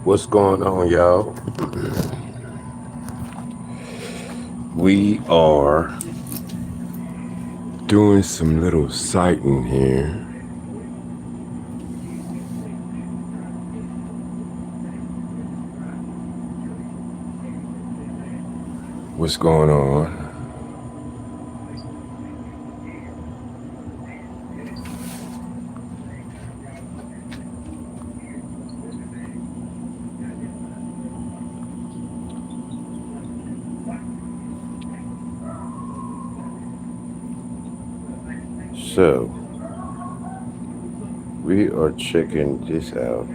What's going on, y'all? We are doing some little sighting here. What's going on? So, we are checking this out.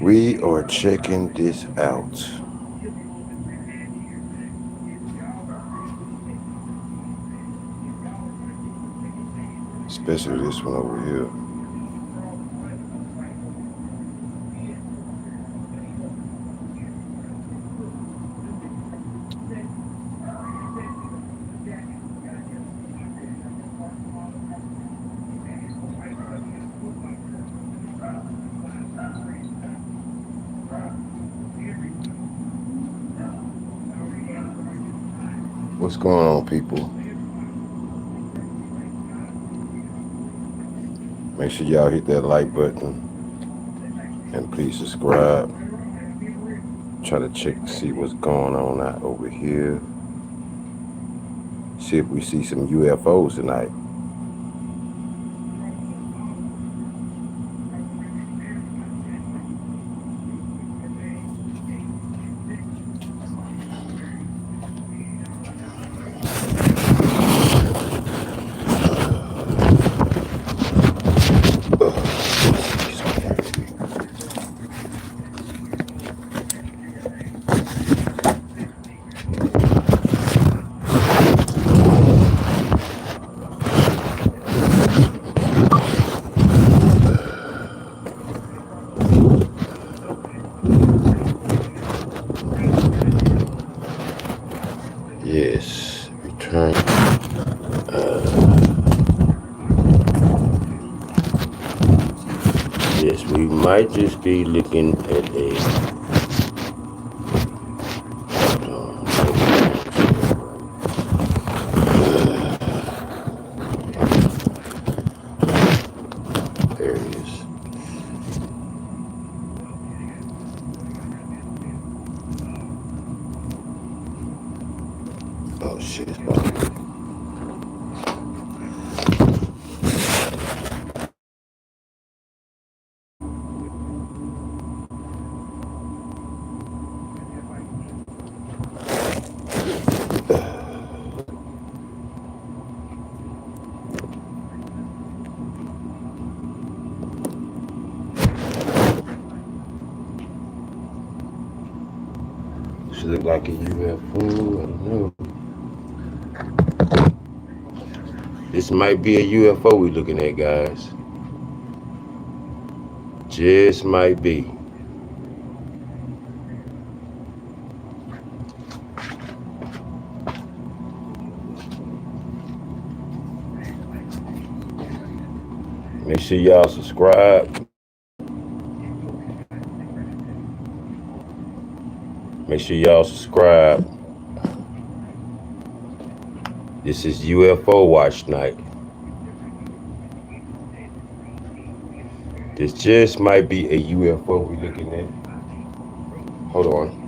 We are checking this out. Especially this one over here. What's going on, people? Make sure y'all hit that like button and please subscribe. Try to check to see what's going on out over here. See if we see some UFOs tonight. Yes, return. Yes, we might just be looking at a. There it is. Oh shit, it's about. Should look like a UFO. I don't know. This might be a UFO we're looking at, guys. Just might be. Make sure y'all subscribe. Make sure y'all subscribe. This is UFO Watch night. This just might be a UFO we're looking at. Hold on.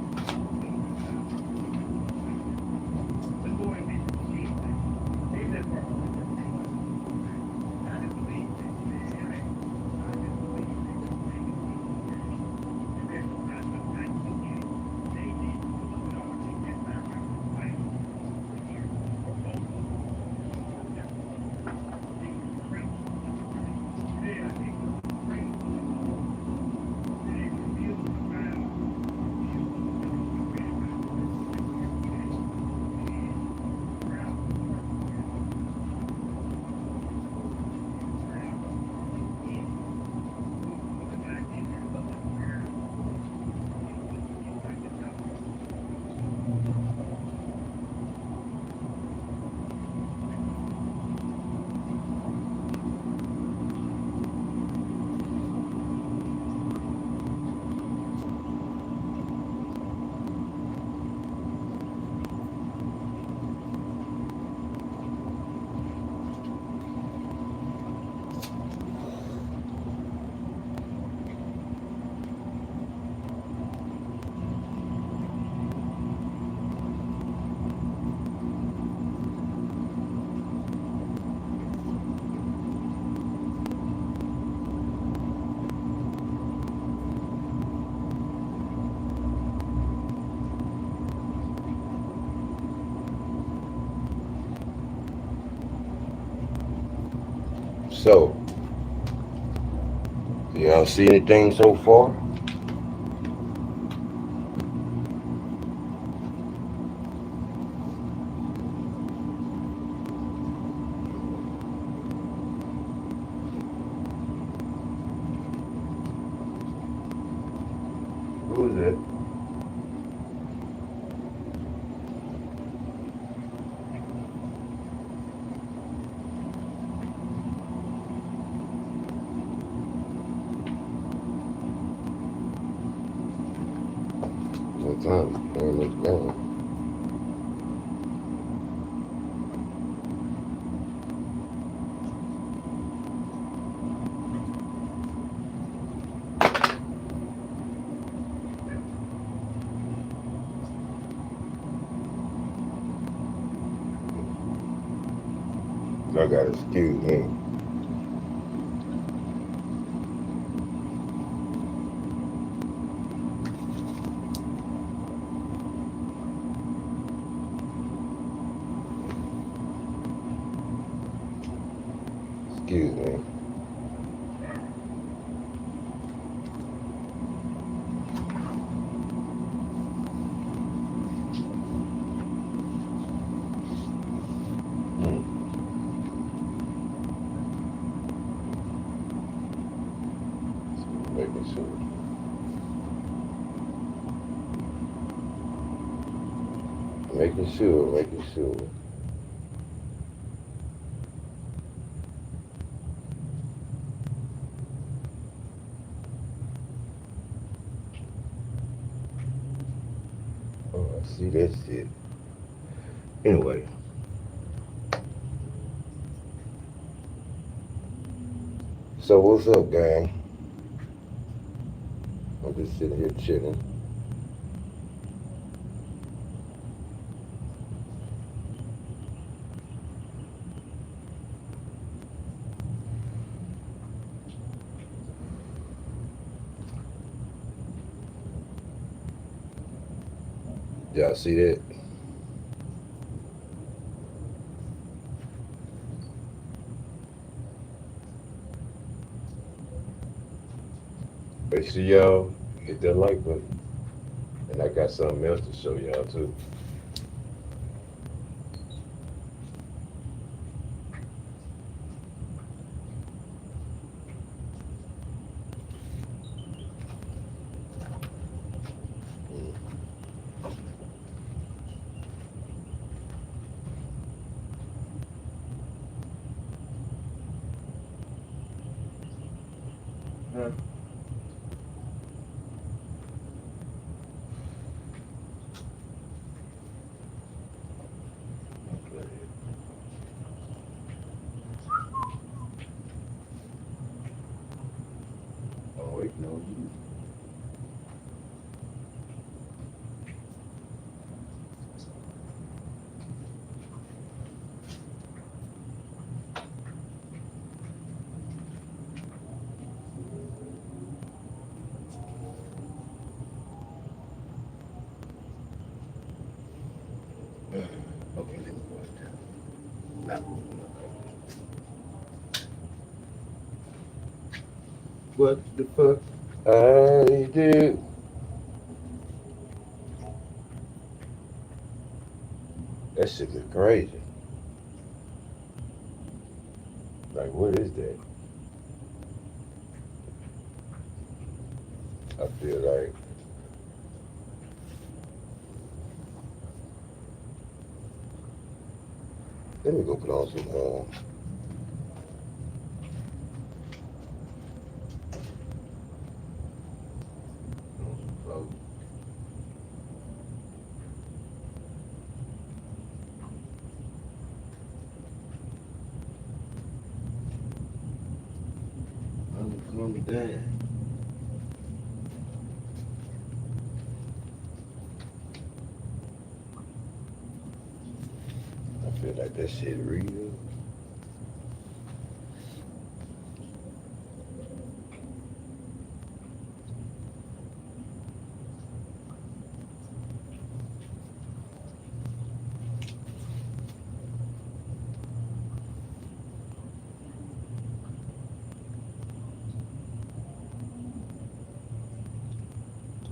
So, y'all see anything so far? Who is it? What time? When it's gone. I gotta excuse me. Excuse me. Making sure. Making sure. Oh, I see that shit. Anyway. So what's up, gang? I'm just sitting here chilling. Y'all see that? Make sure y'all hit that like button. And I got something else to show y'all too. Huh? Oh wait, no. Okay, let me go down. What the fuck I do? That shit is crazy. Like, what is that? I feel like let me go put on some clothes. Calm me down. I feel like that shit real.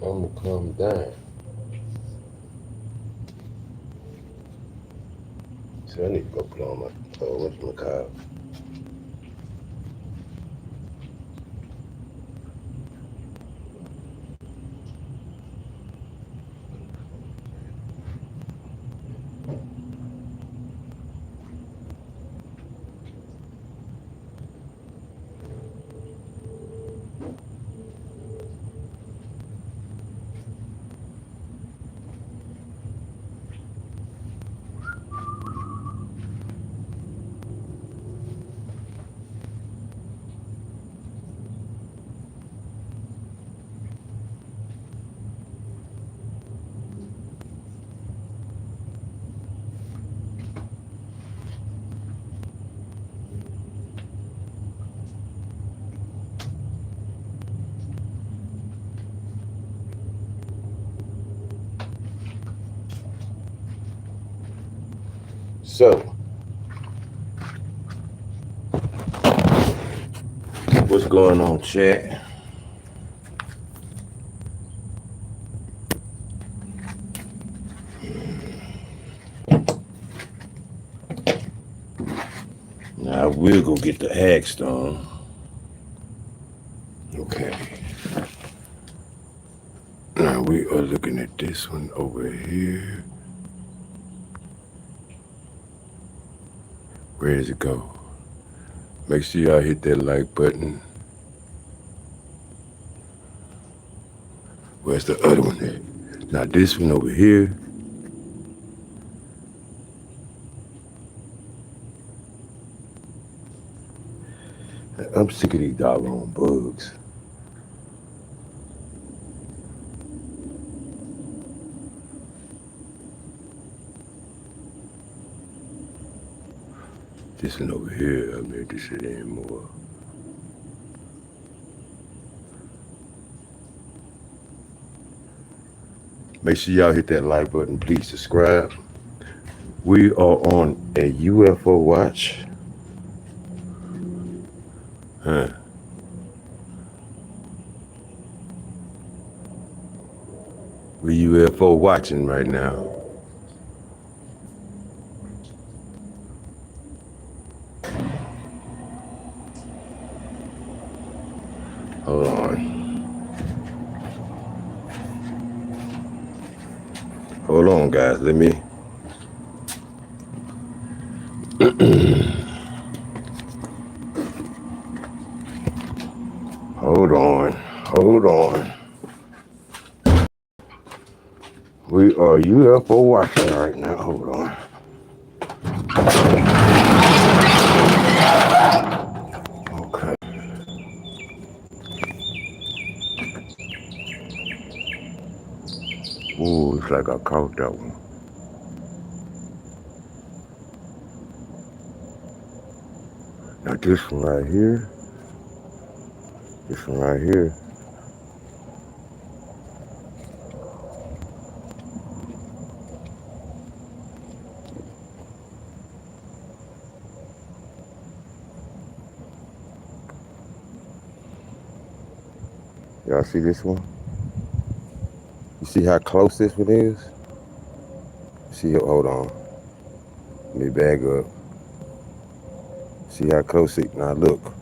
I'm gonna calm down. So I need to go put on my what's my car. So, what's going on, chat? Now we'll go get the hagstone. Okay. Now we are looking at this one over here. Where does it go? Make sure y'all hit that like button. Where's the other one at? Now this one over here. I'm sick of these doggone bugs. This one over here, I made this shit in more. Make sure y'all hit that like button. Please subscribe. We are on a UFO Watch. We UFO watching right now. Hold on. Hold on, guys. Let me. Hold on. Hold on. We are UFO watching right now. Hold on. Okay. Ooh, looks like I caught that one. Now this one right here. This one right here. Y'all see this one? You see how close this one is? See, hold on. Let me back up. See how close it, now look.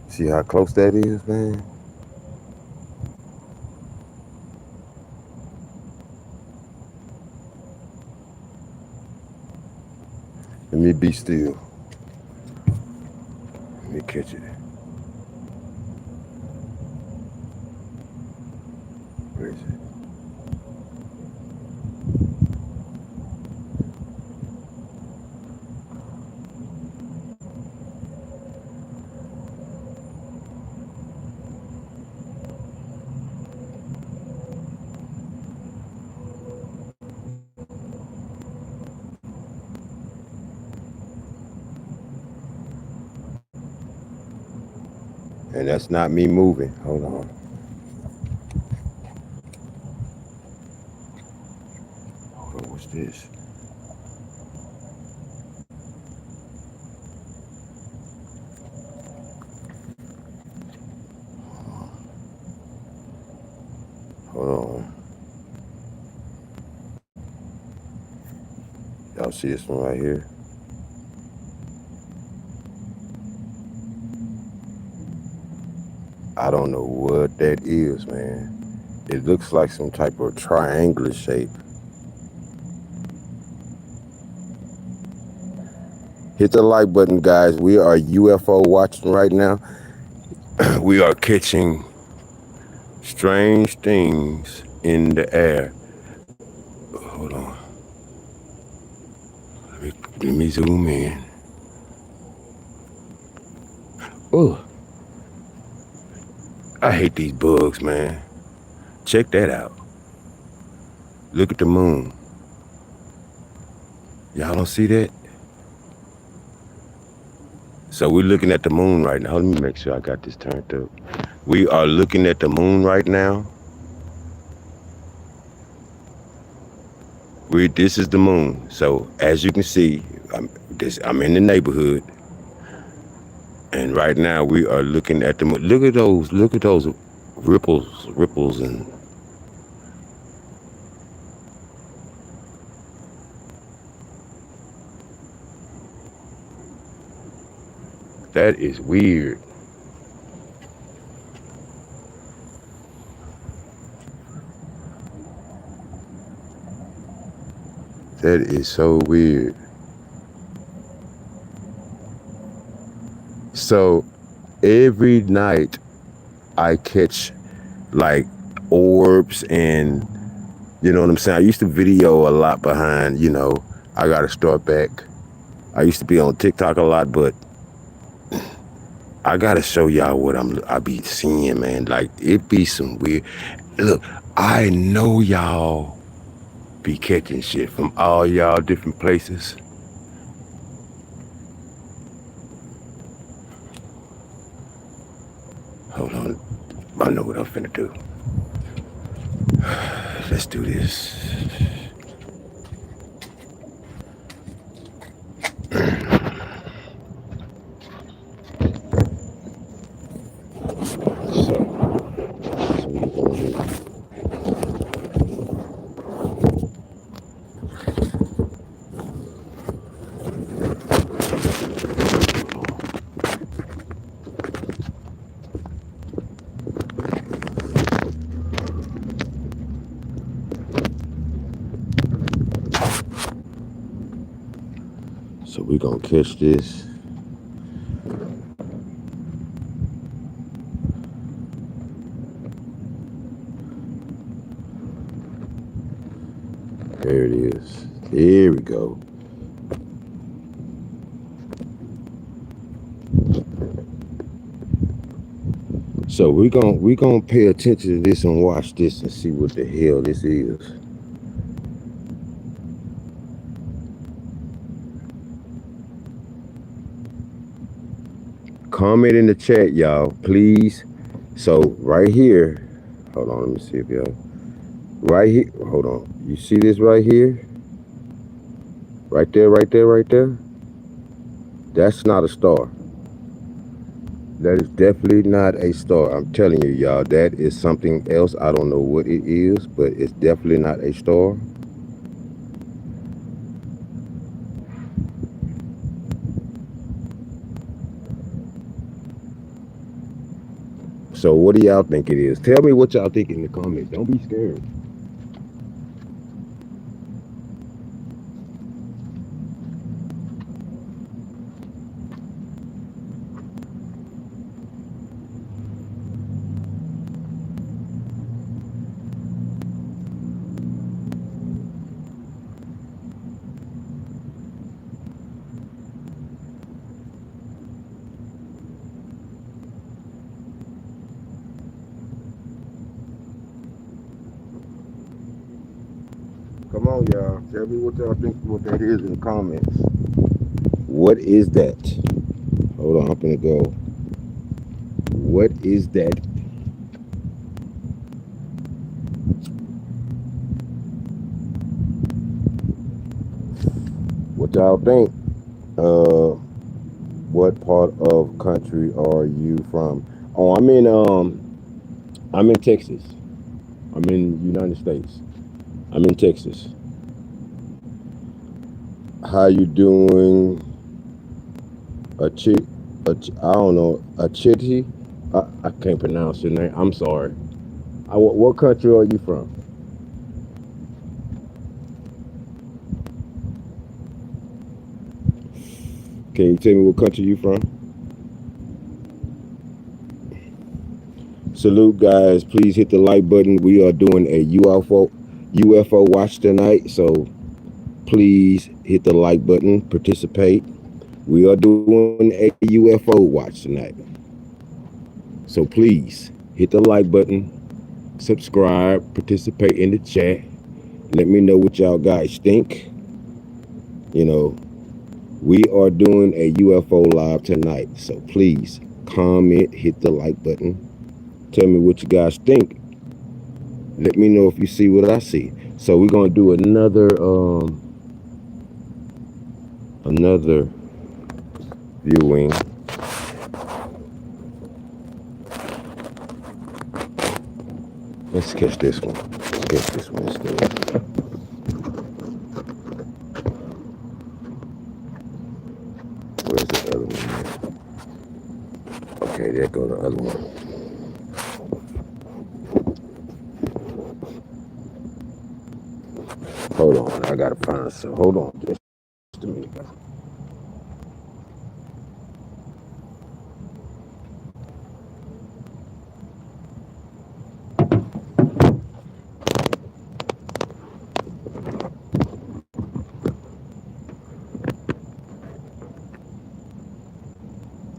See how close that is, man? Let me be still. Let me catch it. Where is it? And that's not me moving. Hold on. Hold on, what's this? Y'all see this one right here? I don't know what that is, man. It looks like some type of triangular shape. Hit the like button, guys. We are UFO watching right now. We are catching strange things in the air. Hold on. Let me zoom in. Oh, I hate these bugs, man. Check that out. Look at the moon. Y'all don't see that? So we're looking at the moon right now. Let me make sure I got this turned up. We are looking at the moon right now. This is the moon. So as you can see, I'm in the neighborhood. And right now we are looking at the moon. Look at those ripples and that is weird. That is so weird. So every night I catch like orbs and you know what I'm saying? I used to video a lot behind, I gotta start back. I used to be on TikTok a lot, but I gotta show y'all what I be seeing, man. Like it be some weird. Look, I know y'all be catching shit from all y'all different places. Hold on, I know what I'm finna do. Let's do this. So we're gonna catch this. There it is. Here we go. So we're gonna pay attention to this and watch this and see what the hell this is. Comment in the chat, y'all, please. So right here, hold on, let me see if y'all. Right here, hold on. You see this right here? Right there, right there, right there? That's not a star. That is definitely not a star. I'm telling you, y'all, that is something else. I don't know what it is, but it's definitely not a star. So what do y'all think it is? Tell me what y'all think in the comments. Don't be scared. Come on, y'all. Tell me what y'all think what that is in the comments. What is that? Hold on, I'm gonna go. What is that? What y'all think? What part of country are you from? Oh, I'm in Texas. I'm in the United States. I'm in Texas. How you doing? I don't know, a chitty? I can't pronounce your name. I'm sorry. What country are you from? Can you tell me what country you from? Salute, guys. Please hit the like button. We are doing a UFO watch tonight, so please hit the like button. Participate. We are doing a UFO watch tonight, so please hit the like button, subscribe, participate in the chat. Let me know what y'all guys think. You know, we are doing a UFO live tonight, so please comment, hit the like button. Tell me what you guys think. Let me know if you see what I see. So we're gonna do another viewing. Let's catch this one. Let's catch this one instead. Where's the other one? Okay, there go the other one. Hold on, I gotta find some. Hold on, just a minute.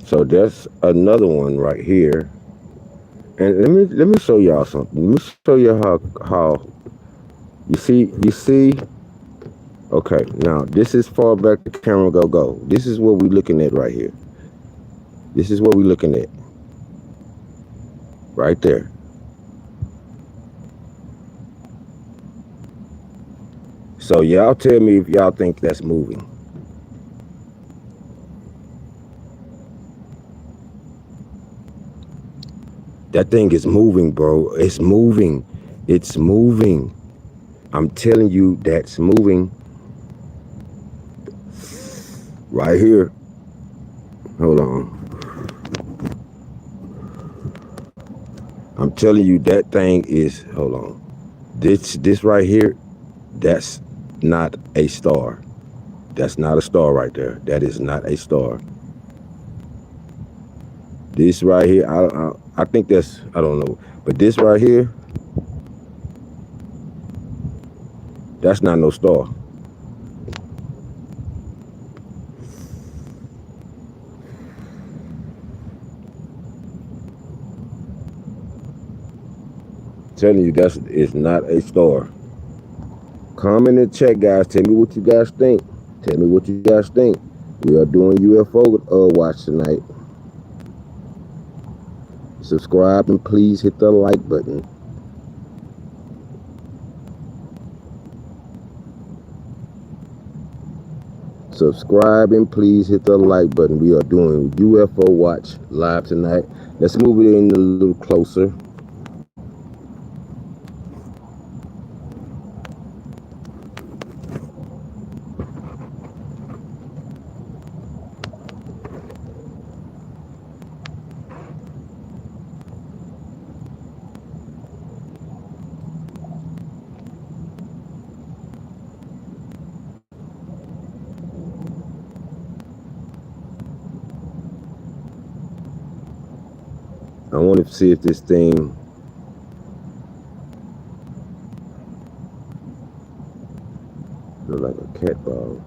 So that's another one right here. And let me show y'all something. Let me show you how you see. Okay, now this is far back the camera go. This is what we're looking at right here. This is what we're looking at. Right there. So y'all tell me if y'all think that's moving. That thing is moving, bro. It's moving. It's moving. I'm telling you, that's moving. Right here. Hold on. I'm telling you, that thing is, hold on. This right here, that's not a star. That's not a star right there. That is not a star. This right here, I think that's, I don't know. But this right here, that's not no star. Telling you, it's not a star. Comment in the chat, guys. Tell me what you guys think. Tell me what you guys think. We are doing UFO watch tonight. Subscribe and please hit the like button. Subscribe and please hit the like button. We are doing UFO watch live tonight. Let's move it in a little closer. I want to see if this thing looks like a cat ball.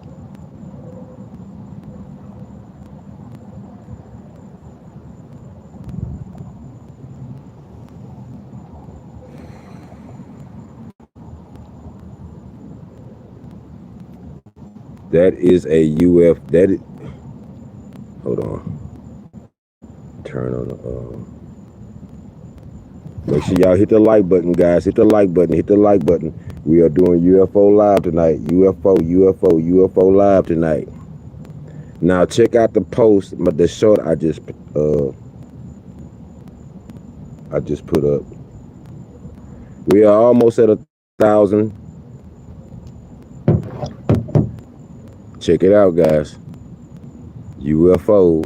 That is a UF. That is. Hold on. Turn on the. Make sure y'all hit the like button, guys. Hit the like button. Hit the like button. We are doing UFO live tonight. UFO live tonight. Now check out the post, the short I just put up. We are almost at 1,000. Check it out, guys. UFO.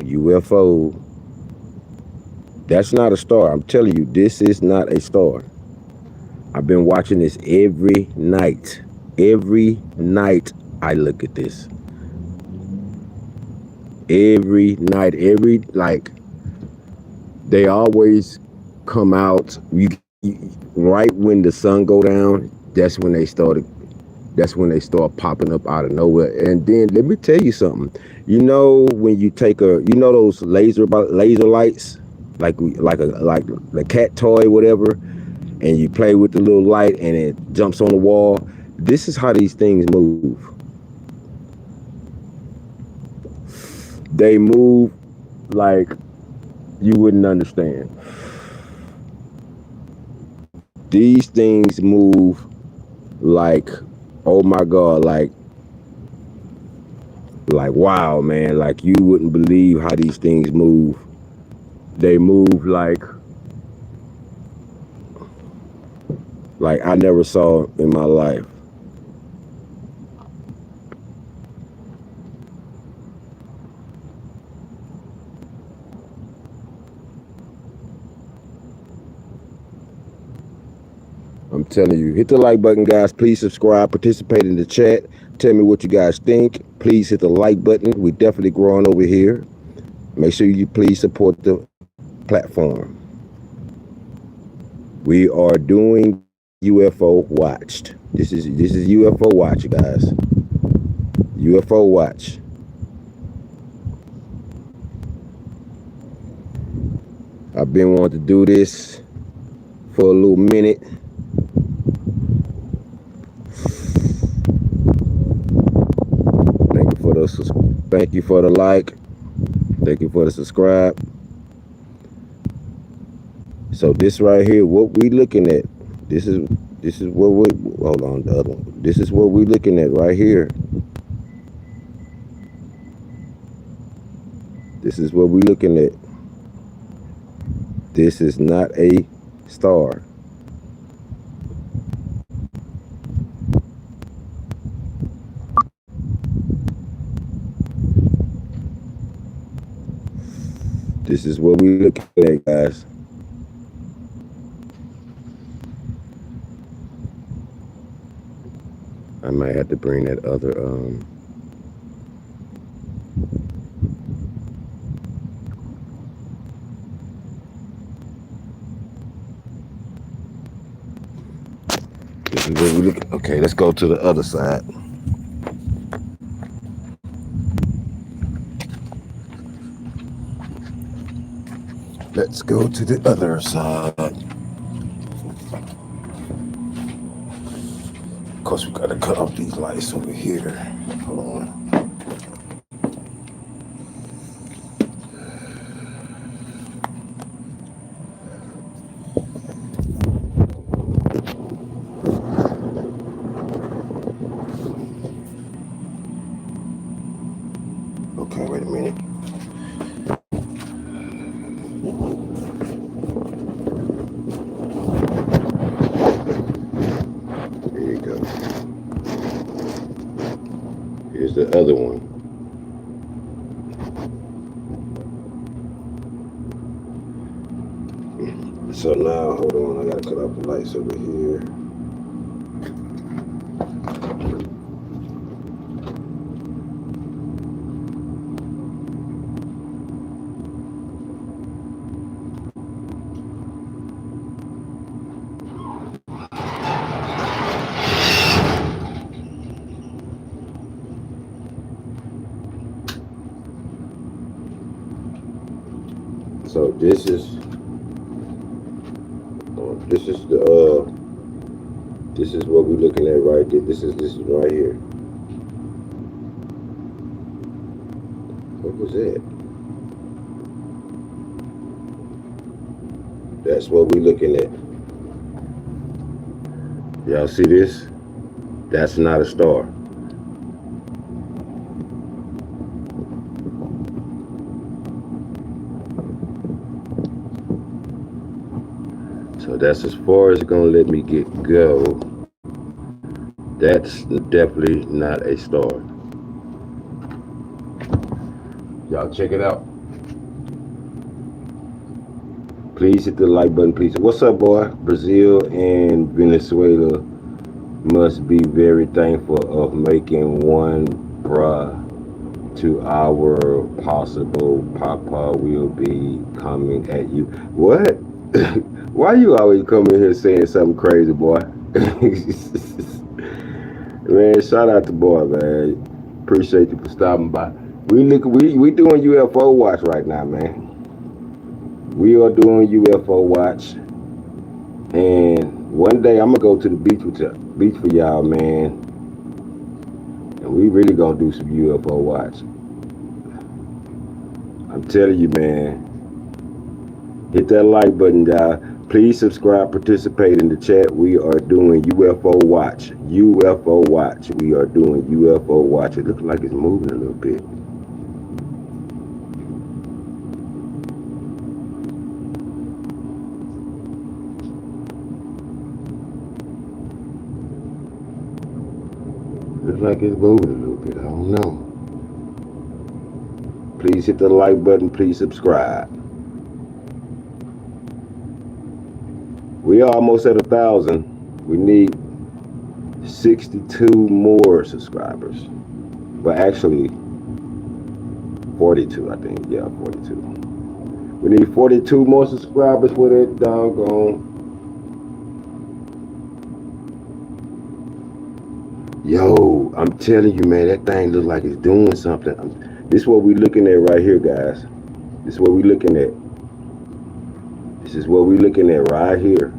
That's not a star. I'm telling you, this is not a star. I've been watching this every night. Every night I look at this. Every night, like, they always come out. Right when the sun go down, that's when they start popping up out of nowhere. And then let me tell you something. You know when you take those laser lights, like the cat toy, whatever, and you play with the little light and it jumps on the wall. This is how these things move. They move like you wouldn't understand. These things move like, oh my God, like wow, man, like you wouldn't believe how these things move. They move like I never saw in my life. I'm telling you, hit the like button, guys. Please subscribe, participate in the chat. Tell me what you guys think. Please hit the like button. We're definitely growing over here. Make sure you please support the platform. We are doing UFO Watched. This is UFO Watch, guys. UFO Watch. I've been wanting to do this for a little minute. Thank you for the like. Thank you for the subscribe. So this right here, what we looking at, this is what we, hold on, the other one. This is what we looking at right here. This is what we looking at. This is not a star. This is what we looking at, guys. I might have to bring that other this is what we look. Okay, let's go to the other side. Let's go to the other side. Of course, we gotta cut off these lights over here. Hold on. Okay, wait a minute. There you go. Here's the other one. So now, hold on, I gotta cut off the lights over here. So this is what we're looking at right there. This is right here. What was that? That's what we're looking at. Y'all see this? That's not a star. So that's as far as it's gonna let me go. That's definitely not a star. Y'all check it out. Please hit the like button, please. What's up, boy? Brazil and Venezuela must be very thankful of making one bruh to our possible papa will be coming at you. What? Why you always coming here saying something crazy, boy? Man, shout out to boy, man. Appreciate you for stopping by. We doing UFO Watch right now, man. We are doing UFO Watch, and one day I'm gonna go to the beach for y'all, man. And we really gonna do some UFO Watch. I'm telling you, man. Hit that like button, y'all. Please subscribe, participate in the chat. We are doing UFO Watch. UFO Watch. We are doing UFO Watch. It looks like it's moving a little bit. Looks like it's moving a little bit. I don't know. Please hit the like button. Please subscribe. We are almost at 1,000. We need 62 more subscribers. But actually, 42, I think. Yeah, 42. We need 42 more subscribers for that doggone. Yo, I'm telling you, man, that thing looks like it's doing something. This is what we're looking at right here, guys. This is what we're looking at. This is what we're looking at right here.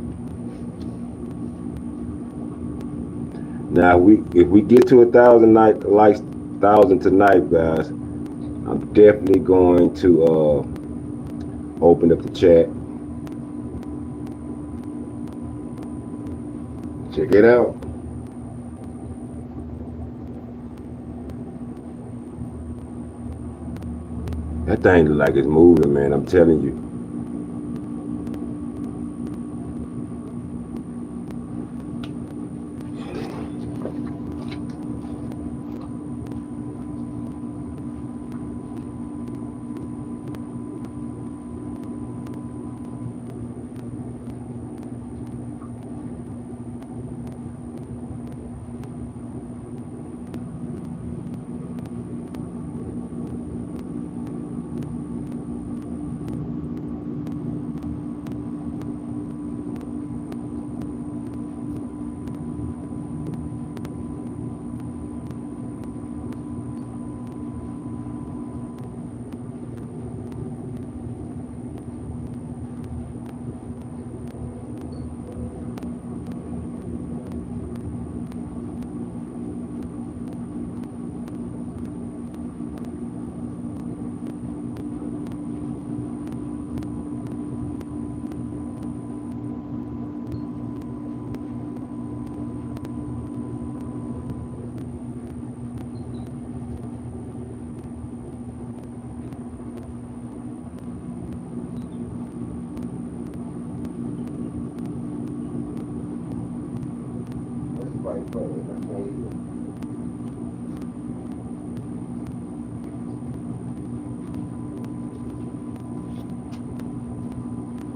Now, if we get to 1,000 likes, 1,000 tonight, guys, I'm definitely going to open up the chat. Check it out. That thing looks like it's moving, man. I'm telling you.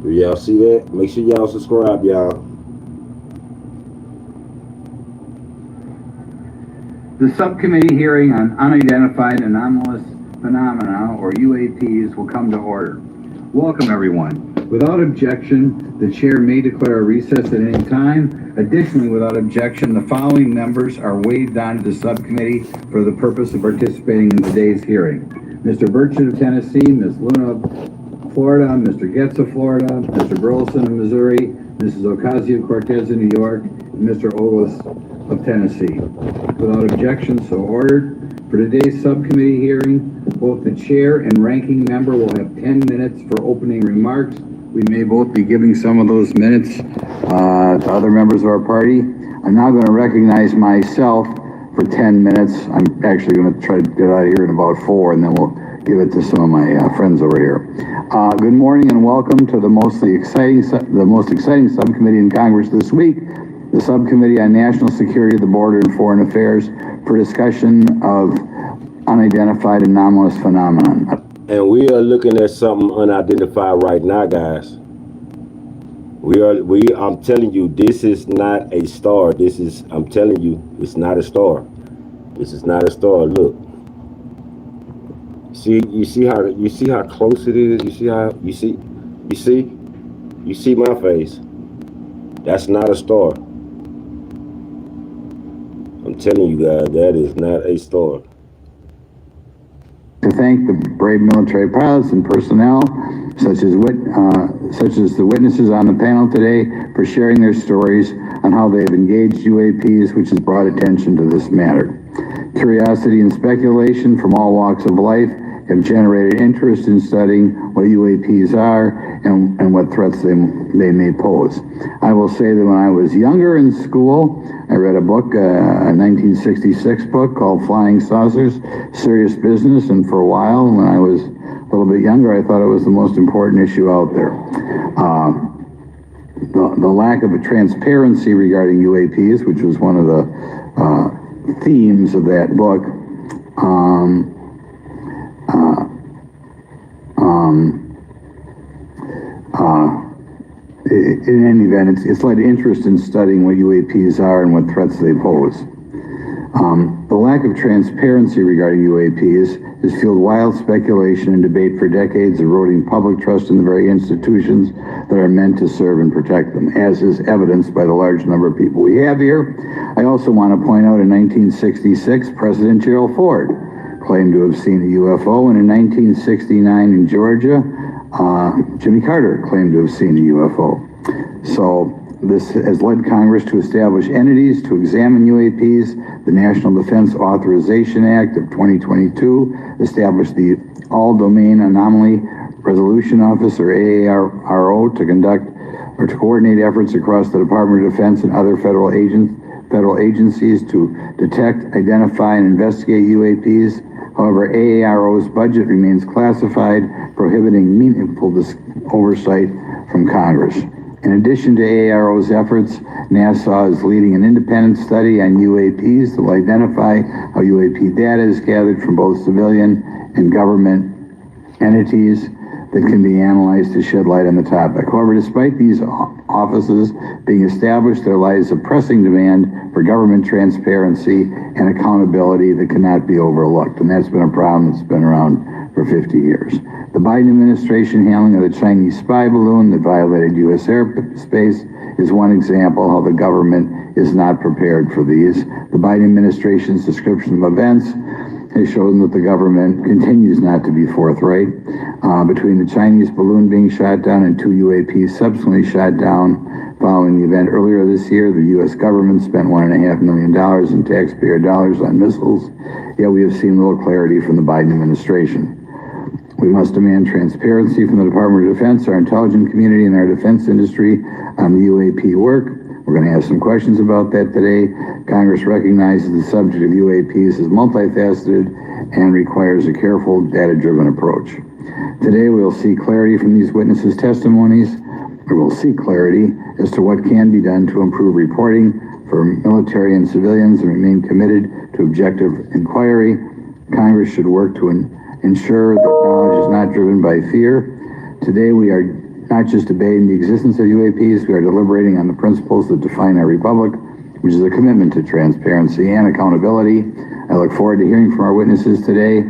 Do y'all see that? Make sure y'all subscribe, y'all. The subcommittee hearing on unidentified anomalous phenomena, or UAPs, will come to order. Welcome, everyone. Without objection, the chair may declare a recess at any time. Additionally, without objection, the following members are waived onto the subcommittee for the purpose of participating in today's hearing: Mr. Burchett of Tennessee, Ms. Luna of Florida, Mr. Getz of Florida, Mr. Burleson of Missouri, Mrs. Ocasio-Cortez of New York, and Mr. Ogles of Tennessee. Without objection, so ordered. For today's subcommittee hearing, both the chair and ranking member will have 10 minutes for opening remarks. We may both be giving some of those minutes to other members of our party. I'm now going to recognize myself for 10 minutes. I'm actually going to try to get out of here in about 4, and then we'll give it to some of my friends over here. Good morning and welcome to the most exciting subcommittee in Congress this week, the Subcommittee on National Security, the Border, and Foreign Affairs, for discussion of unidentified anomalous phenomenon. And we are looking at something unidentified right now, guys. I'm telling you, this is not a star. I'm telling you, it's not a star. This is not a star. Look, you see how close it is. You see my face. That's not a star. I'm telling you guys, that is not a star. To thank the brave military pilots and personnel, such as the witnesses on the panel today, for sharing their stories on how they have engaged UAPs, which has brought attention to this matter. Curiosity and speculation from all walks of life have generated interest in studying what UAPs are and what threats they may pose. I will say that when I was younger in school, I read a book, a 1966 book called Flying Saucers, Serious Business, and for a while, when I was a little bit younger, I thought it was the most important issue out there. The lack of a transparency regarding UAPs, which was one of the themes of that book, in any event, it's led to interest in studying what UAPs are and what threats they pose. The lack of transparency regarding UAPs has fueled wild speculation and debate for decades, eroding public trust in the very institutions that are meant to serve and protect them, as is evidenced by the large number of people we have here. I also want to point out in 1966, President Gerald Ford claimed to have seen a UFO, and in 1969 in Georgia, Jimmy Carter claimed to have seen a UFO. So this has led Congress to establish entities to examine UAPs. The National Defense Authorization Act of 2022 established the All-Domain Anomaly Resolution Office, or AARO, to conduct or to coordinate efforts across the Department of Defense and other federal agencies to detect, identify, and investigate UAPs. However, AARO's budget remains classified, prohibiting meaningful oversight from Congress. In addition to AARO's efforts, NASA is leading an independent study on UAPs that will identify how UAP data is gathered from both civilian and government entities that can be analyzed to shed light on the topic. However, despite these offices being established, there lies a pressing demand for government transparency and accountability that cannot be overlooked. And that's been a problem that's been around for 50 years. The Biden administration handling of the Chinese spy balloon that violated U.S. airspace is one example how the government is not prepared for these. The Biden administration's description of events has shown that the government continues not to be forthright. Between the Chinese balloon being shot down and 2 UAPs subsequently shot down following the event earlier this year, the U.S. government spent $1.5 million in taxpayer dollars on missiles, yet we have seen little clarity from the Biden administration. We must demand transparency from the Department of Defense, our intelligence community, and our defense industry on the UAP work. We're going to have some questions about that today. Congress recognizes the subject of UAPs is multifaceted and requires a careful, data-driven approach. Today, we'll see clarity from these witnesses' testimonies. We will see clarity as to what can be done to improve reporting for military and civilians and remain committed to objective inquiry. Congress should work to ensure that knowledge is not driven by fear. Today, we are not just debating the existence of UAPs, we are deliberating on the principles that define our republic, which is a commitment to transparency and accountability. I look forward to hearing from our witnesses today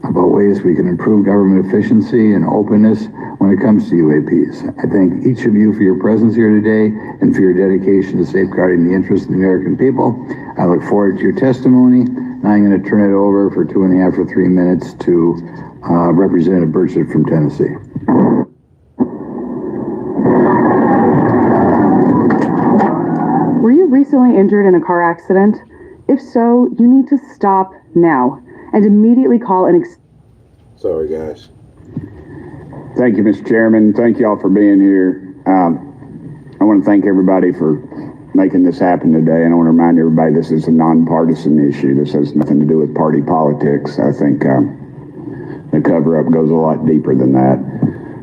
about ways we can improve government efficiency and openness when it comes to UAPs. I thank each of you for your presence here today and for your dedication to safeguarding the interests of the American people. I look forward to your testimony. Now I'm going to turn it over for 2.5 or 3 minutes to Representative Burchett from Tennessee. Were you recently injured in a car accident? If so, you need to stop now and immediately call an Sorry, guys. Thank you, Mr. Chairman. Thank you all for being here. I want to thank everybody for making this happen today, and I want to remind everybody this is a nonpartisan issue. This has nothing to do with party politics. I think the cover-up goes a lot deeper than that.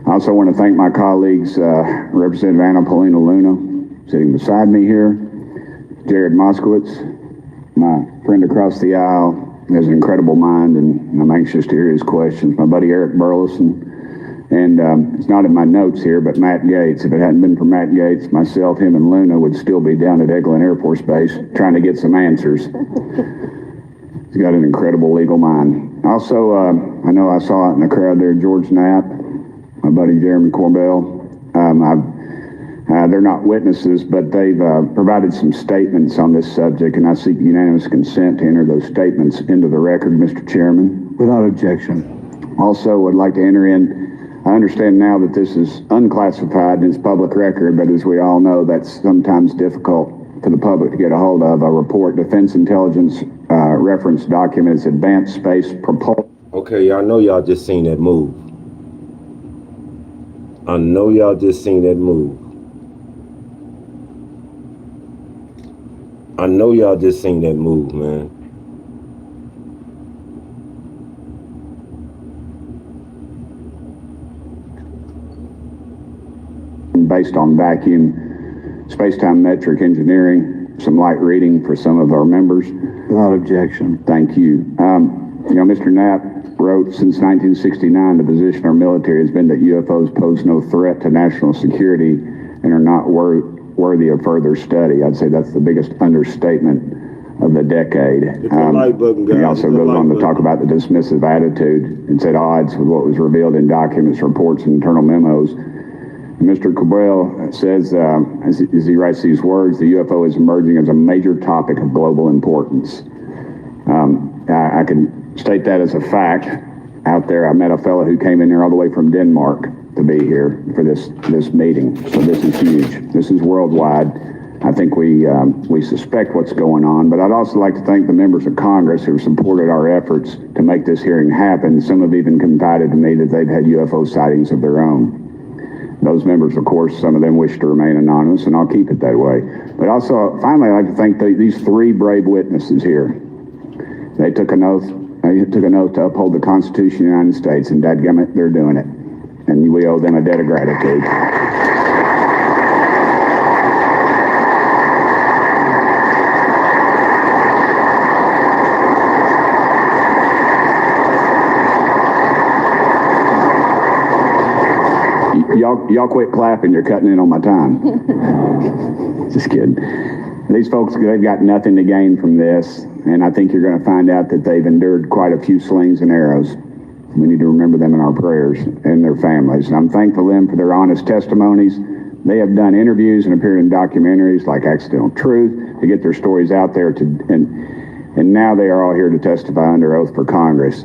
I also want to thank my colleagues, Representative Anna Paulina Luna, sitting beside me here, Jared Moskowitz, my friend across the aisle, has an incredible mind, and I'm anxious to hear his questions. My buddy Eric Burleson, and it's not in my notes here, but Matt Gates. If it hadn't been for Matt Gates, myself, him, and Luna would still be down at Eglin Air Force Base trying to get some answers. He's got an incredible legal mind. Also, I know I saw it in the crowd there, George Knapp, my buddy Jeremy Corbell. They're not witnesses, but they've provided some statements on this subject, and I seek unanimous consent to enter those statements into the record, Mr. Chairman. Without objection. Also, would like to enter in, I understand now that this is unclassified and it's public record, but as we all know, that's sometimes difficult for the public to get a hold of. A report, Defense Intelligence Reference Documents, Advanced Space Propulsion. Okay, y'all know y'all just seen that move. I know y'all just seen that move. I know y'all just seen that move, man. Based on vacuum space-time metric engineering, some light reading for some of our members. Without objection. Thank you. Mr. Knapp wrote, since 1969, the position our military has been that UFOs pose no threat to national security and are not worthy of further study. I'd say that's the biggest understatement of the decade. He also goes on to talk about the dismissive attitude and said odds with what was revealed in documents, reports, and internal memos. Mr. Cabral says, as he writes these words, the UFO is emerging as a major topic of global importance. I can state that as a fact. Out there, I met a fellow who came in here all the way from Denmark to be here for this meeting. So this is huge. This is worldwide. I think we suspect what's going on, but I'd also like to thank the members of Congress who supported our efforts to make this hearing happen. Some have even confided to me that they've had UFO sightings of their own. Those members, of course, some of them wish to remain anonymous, and I'll keep it that way. But also, finally, I'd like to thank these three brave witnesses here. They took an oath. They took an oath to uphold the Constitution of the United States, and dadgummit, they're doing it. And we owe them a debt of gratitude. Y'all quit clapping. You're cutting in on my time. Just kidding. These folks, they've got nothing to gain from this, and I think you're going to find out that they've endured quite a few slings and arrows. We need to remember them in our prayers and their families. And I'm thankful to them for their honest testimonies. They have done interviews and appeared in documentaries like Accidental Truth to get their stories out there, and now they are all here to testify under oath for Congress.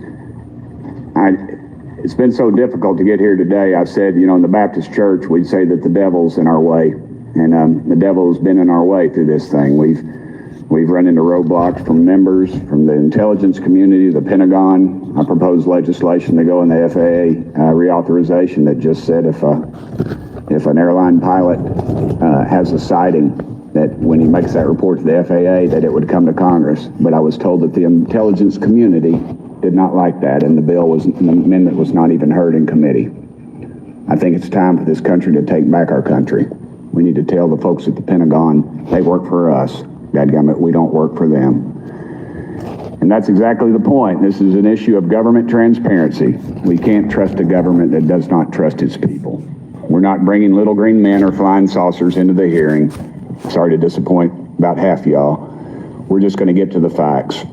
It's been so difficult to get here today. I said, in the Baptist church, we'd say that the devil's in our way. And the devil's been in our way through this thing. We've run into roadblocks from members, from the intelligence community, the Pentagon. I proposed legislation to go in the FAA reauthorization that just said if an airline pilot has a sighting, that when he makes that report to the FAA, that it would come to Congress. But I was told that the intelligence community did not like that, and the amendment was not even heard in committee. I think it's time for this country to take back our country. We need to tell the folks at the Pentagon, they work for us. Dadgummit, we don't work for them. And that's exactly the point. This is an issue of government transparency. We can't trust a government that does not trust its people. We're not bringing little green men or flying saucers into the hearing. Sorry to disappoint about half y'all. We're just going to get to the facts.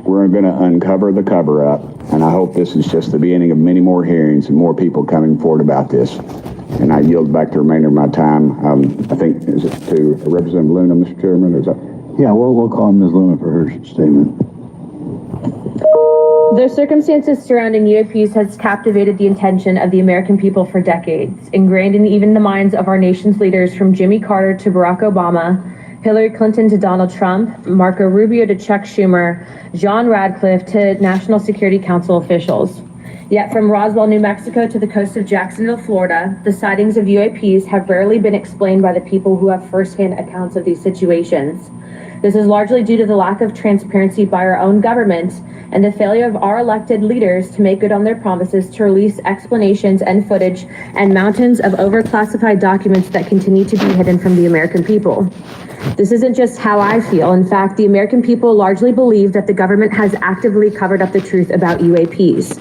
We're going to uncover the cover-up, and I hope this is just the beginning of many more hearings and more people coming forward about this. And I yield back the remainder of my time. I think, is it to Representative Luna, Mr. Chairman, or is that? Yeah, we'll call Ms. Luna for her statement. The circumstances surrounding UAPs has captivated the attention of the American people for decades, ingrained in even the minds of our nation's leaders from Jimmy Carter to Barack Obama, Hillary Clinton to Donald Trump, Marco Rubio to Chuck Schumer, John Radcliffe to National Security Council officials. Yet from Roswell, New Mexico to the coast of Jacksonville, Florida, the sightings of UAPs have rarely been explained by the people who have firsthand accounts of these situations. This is largely due to the lack of transparency by our own government and the failure of our elected leaders to make good on their promises to release explanations and footage and mountains of overclassified documents that continue to be hidden from the American people. This isn't just how I feel. In fact, the American people largely believe that the government has actively covered up the truth about UAPs.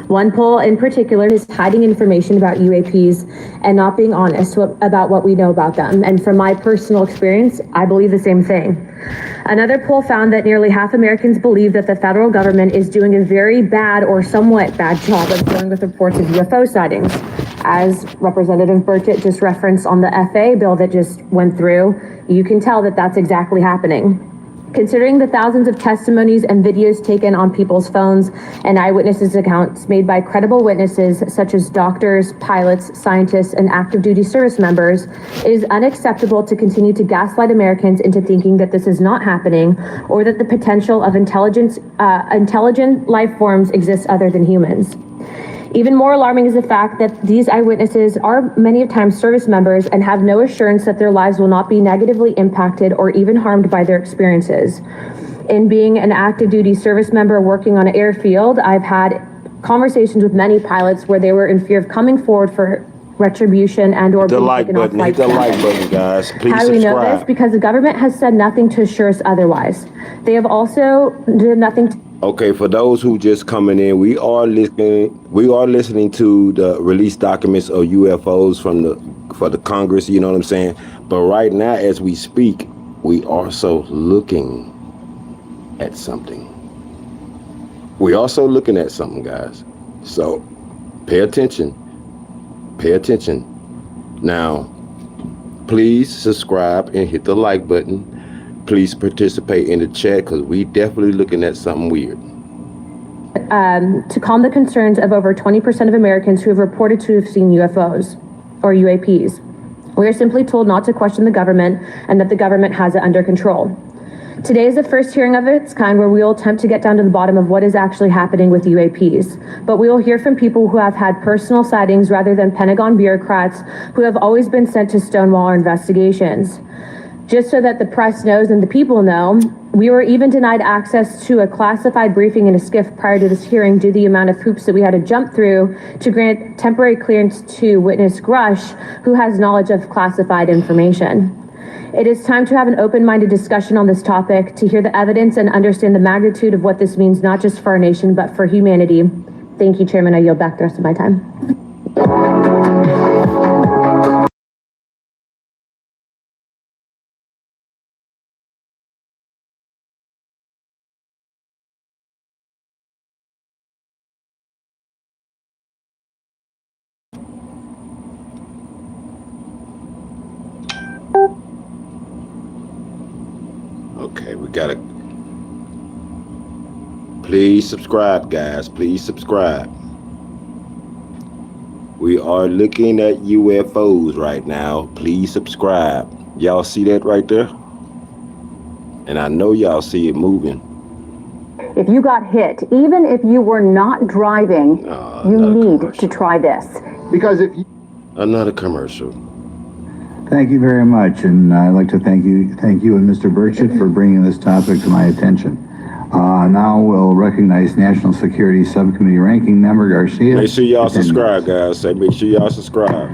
One poll in particular is hiding information about UAPs and not being honest about what we know about them. And from my personal experience, I believe the same thing. Another poll found that nearly half Americans believe that the federal government is doing a very bad or somewhat bad job of dealing with reports of UFO sightings. As Representative Burchett just referenced on the FAA bill that just went through, you can tell that that's exactly happening. Considering the thousands of testimonies and videos taken on people's phones and eyewitnesses accounts made by credible witnesses such as doctors, pilots, scientists, and active duty service members, it is unacceptable to continue to gaslight Americans into thinking that this is not happening or that the potential of intelligent life forms exists other than humans. Even more alarming is the fact that these eyewitnesses are many of times service members and have no assurance that their lives will not be negatively impacted or even harmed by their experiences. In being an active duty service member working on an airfield, I've had conversations with many pilots where they were in fear of coming forward for retribution and or being taken off flight status. Hit the like button, guys. Please How do we know this? Because the government has said nothing to assure us otherwise. They have also did nothing to Okay, for those who just coming in, we are listening to the released documents of UFOs for the Congress, you know what I'm saying? But right now, as we speak, we are also looking at something. We're also looking at something, guys. So pay attention. Pay attention. Now, please subscribe and hit the like button. Please participate in the chat because we definitely looking at something weird. To calm the concerns of over 20% of Americans who have reported to have seen UFOs or UAPs. We are simply told not to question the government and that the government has it under control. Today is the first hearing of its kind where we will attempt to get down to the bottom of what is actually happening with UAPs. But we will hear from people who have had personal sightings rather than Pentagon bureaucrats who have always been sent to stonewall our investigations. Just so that the press knows and the people know, we were even denied access to a classified briefing in a SCIF prior to this hearing due to the amount of hoops that we had to jump through to grant temporary clearance to witness Grush, who has knowledge of classified information. It is time to have an open-minded discussion on this topic, to hear the evidence and understand the magnitude of what this means, not just for our nation, but for humanity. Thank you, Chairman. I yield back the rest of my time. Okay, we gotta. Please subscribe, guys. Please subscribe. We are looking at UFOs right now. Please subscribe. Y'all see that right there? And I know y'all see it moving. If you got hit, even if you were not driving, you need to try this. Because if you... Another commercial. Thank you very much, and I'd like to thank you and Mr. Burchett for bringing this topic to my attention. Now we'll recognize National Security Subcommittee Ranking Member Garcia. Make sure y'all subscribe, guys. Make sure y'all subscribe.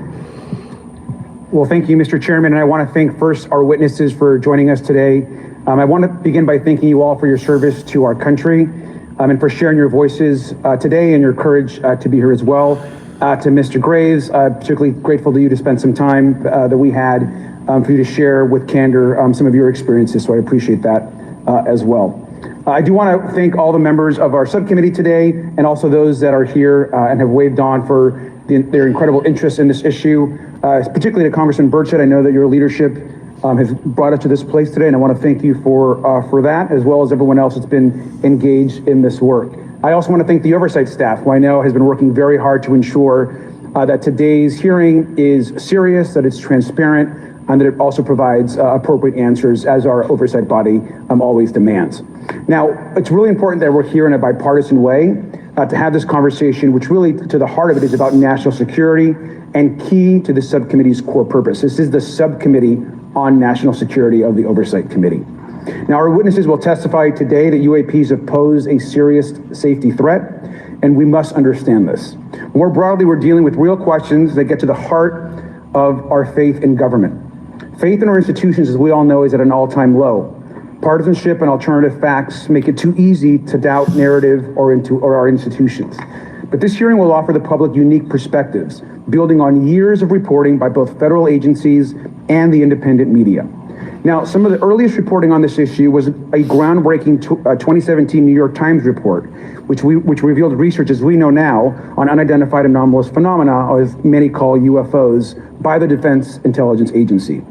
Well, thank you, Mr. Chairman, and I want to thank first our witnesses for joining us today. I want to begin by thanking you all for your service to our country and for sharing your voices today and your courage to be here as well. To Mr. Graves, particularly grateful to you to spend some time that we had for you to share with candor some of your experiences, so I appreciate that as well. I do want to thank all the members of our subcommittee today and also those that are here and have waved on for their incredible interest in this issue, particularly to Congressman Burchett. I know that your leadership has brought us to this place today, and I want to thank you for that, as well as everyone else that's been engaged in this work. I also want to thank the oversight staff, who I know has been working very hard to ensure that today's hearing is serious, that it's transparent, and that it also provides appropriate answers, as our oversight body always demands. Now, it's really important that we're here in a bipartisan way to have this conversation, which really, to the heart of it, is about national security and key to the subcommittee's core purpose. This is the subcommittee on national security of the Oversight Committee. Now, our witnesses will testify today that UAPs have posed a serious safety threat, and we must understand this. More broadly, we're dealing with real questions that get to the heart of our faith in government. Faith in our institutions, as we all know, is at an all-time low. Partisanship and alternative facts make it too easy to doubt narrative or our institutions. But this hearing will offer the public unique perspectives, building on years of reporting by both federal agencies and the independent media. Now, some of the earliest reporting on this issue was a groundbreaking 2017 New York Times report, which revealed research, as we know now, on unidentified anomalous phenomena, or as many call UFOs, by the Defense Intelligence Agency.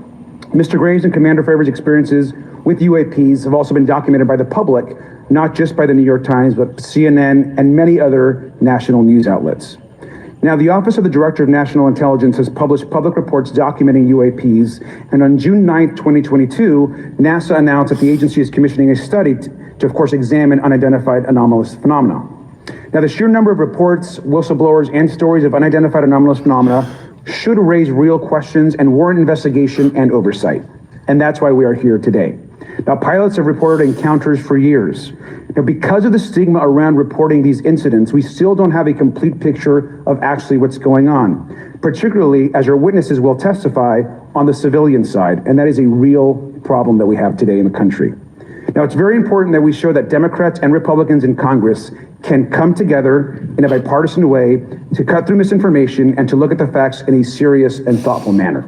Mr. Graves and Commander Favor's experiences with UAPs have also been documented by the public, not just by the New York Times, but CNN and many other national news outlets. Now, the Office of the Director of National Intelligence has published public reports documenting UAPs, and on June 9th, 2022, NASA announced that the agency is commissioning a study to, of course, examine unidentified anomalous phenomena. Now, the sheer number of reports, whistleblowers, and stories of unidentified anomalous phenomena should raise real questions and warrant investigation and oversight. And that's why we are here today. Now, pilots have reported encounters for years. Now, because of the stigma around reporting these incidents, we still don't have a complete picture of actually what's going on, particularly as our witnesses will testify on the civilian side, and that is a real problem that we have today in the country. Now, it's very important that we show that Democrats and Republicans in Congress can come together in a bipartisan way to cut through misinformation and to look at the facts in a serious and thoughtful manner.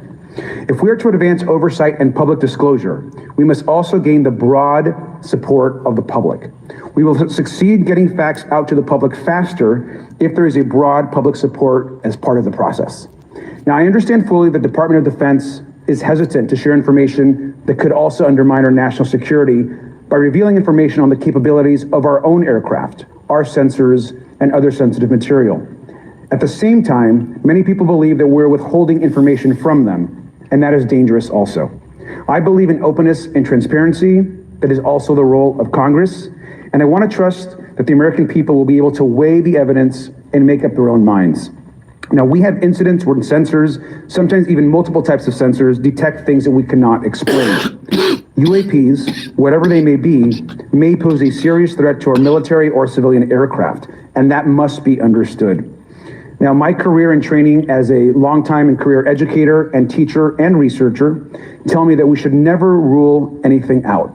If we are to advance oversight and public disclosure, we must also gain the broad support of the public. We will succeed getting facts out to the public faster if there is a broad public support as part of the process. Now, I understand fully the Department of Defense is hesitant to share information that could also undermine our national security by revealing information on the capabilities of our own aircraft, our sensors, and other sensitive material. At the same time, many people believe that we're withholding information from them, and that is dangerous also. I believe in openness and transparency. That is also the role of Congress, and I want to trust that the American people will be able to weigh the evidence and make up their own minds. Now, we have incidents where sensors, sometimes even multiple types of sensors, detect things that we cannot explain. UAPs, whatever they may be, may pose a serious threat to our military or civilian aircraft, and that must be understood. Now, my career and training as a longtime and career educator and teacher and researcher tell me that we should never rule anything out.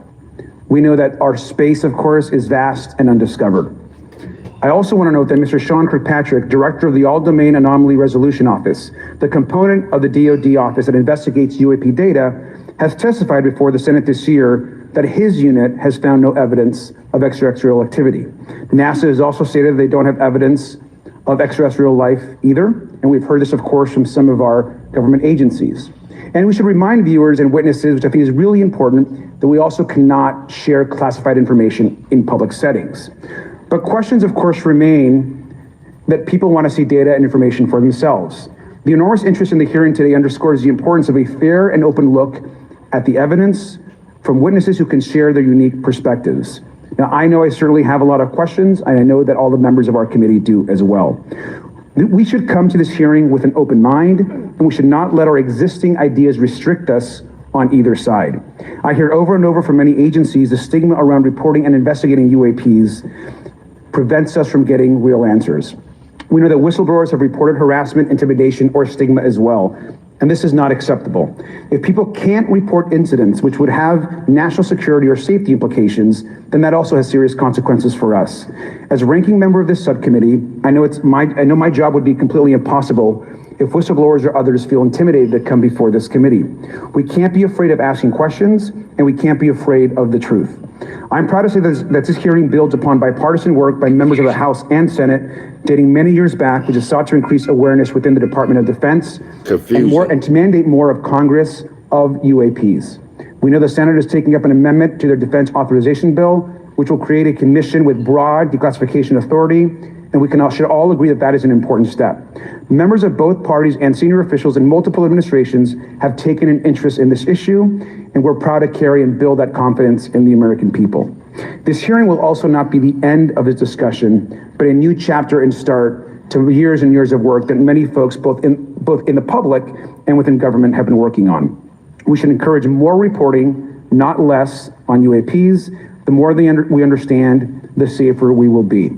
We know that our space, of course, is vast and undiscovered. I also want to note that Mr. Sean Kirkpatrick, director of the All-Domain Anomaly Resolution Office, the component of the DoD office that investigates UAP data, has testified before the Senate this year that his unit has found no evidence of extraterrestrial activity. NASA has also stated they don't have evidence of extraterrestrial life either, and we've heard this, of course, from some of our government agencies. And we should remind viewers and witnesses, which I think is really important, that we also cannot share classified information in public settings. But questions, of course, remain that people want to see data and information for themselves. The enormous interest in the hearing today underscores the importance of a fair and open look at the evidence from witnesses who can share their unique perspectives. Now, I know I certainly have a lot of questions, and I know that all the members of our committee do as well. We should come to this hearing with an open mind, and we should not let our existing ideas restrict us on either side. I hear over and over from many agencies the stigma around reporting and investigating UAPs prevents us from getting real answers. We know that whistleblowers have reported harassment, intimidation, or stigma as well, and this is not acceptable. If people can't report incidents which would have national security or safety implications, then that also has serious consequences for us. As ranking member of this subcommittee, I know my job would be completely impossible if whistleblowers or others feel intimidated to come before this committee. We can't be afraid of asking questions, and we can't be afraid of the truth. I'm proud to say that this hearing builds upon bipartisan work by members of the House and Senate dating many years back, which has sought to increase awareness within the Department of Defense and to mandate more of Congress of UAPs. We know the Senate is taking up an amendment to their defense authorization bill, which will create a commission with broad declassification authority, and we should all agree that that is an important step. Members of both parties and senior officials in multiple administrations have taken an interest in this issue, and we're proud to carry and build that confidence in the American people. This hearing will also not be the end of this discussion, but a new chapter and start to years and years of work that many folks, both in the public and within government, have been working on. We should encourage more reporting, not less, on UAPs. The more we understand, the safer we will be.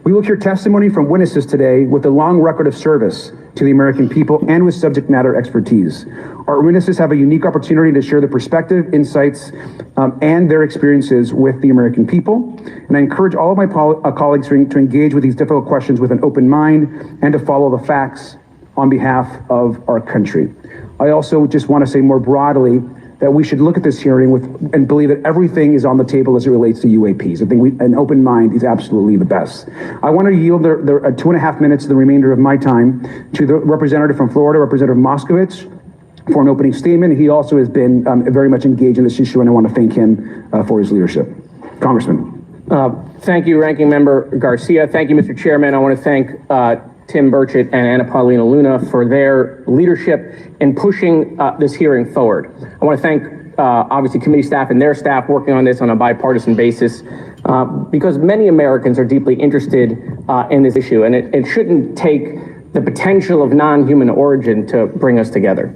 We will hear testimony from witnesses today with a long record of service to the American people and with subject matter expertise. Our witnesses have a unique opportunity to share their perspective, insights, and their experiences with the American people. And I encourage all of my colleagues to engage with these difficult questions with an open mind and to follow the facts on behalf of our country. I also just want to say more broadly that we should look at this hearing and believe that everything is on the table as it relates to UAPs. I think an open mind is absolutely the best. I want to yield the 2.5 minutes, the remainder of my time, to the representative from Florida, Representative Moskowitz, for an opening statement. He also has been very much engaged in this issue, and I want to thank him for his leadership. Congressman. Thank you, Ranking Member Garcia. Thank you, Mr. Chairman. I want to thank Tim Burchett and Anna Paulina Luna for their leadership in pushing this hearing forward. I want to thank obviously committee staff and their staff working on this on a bipartisan basis because many Americans are deeply interested in this issue, and it shouldn't take the potential of non-human origin to bring us together.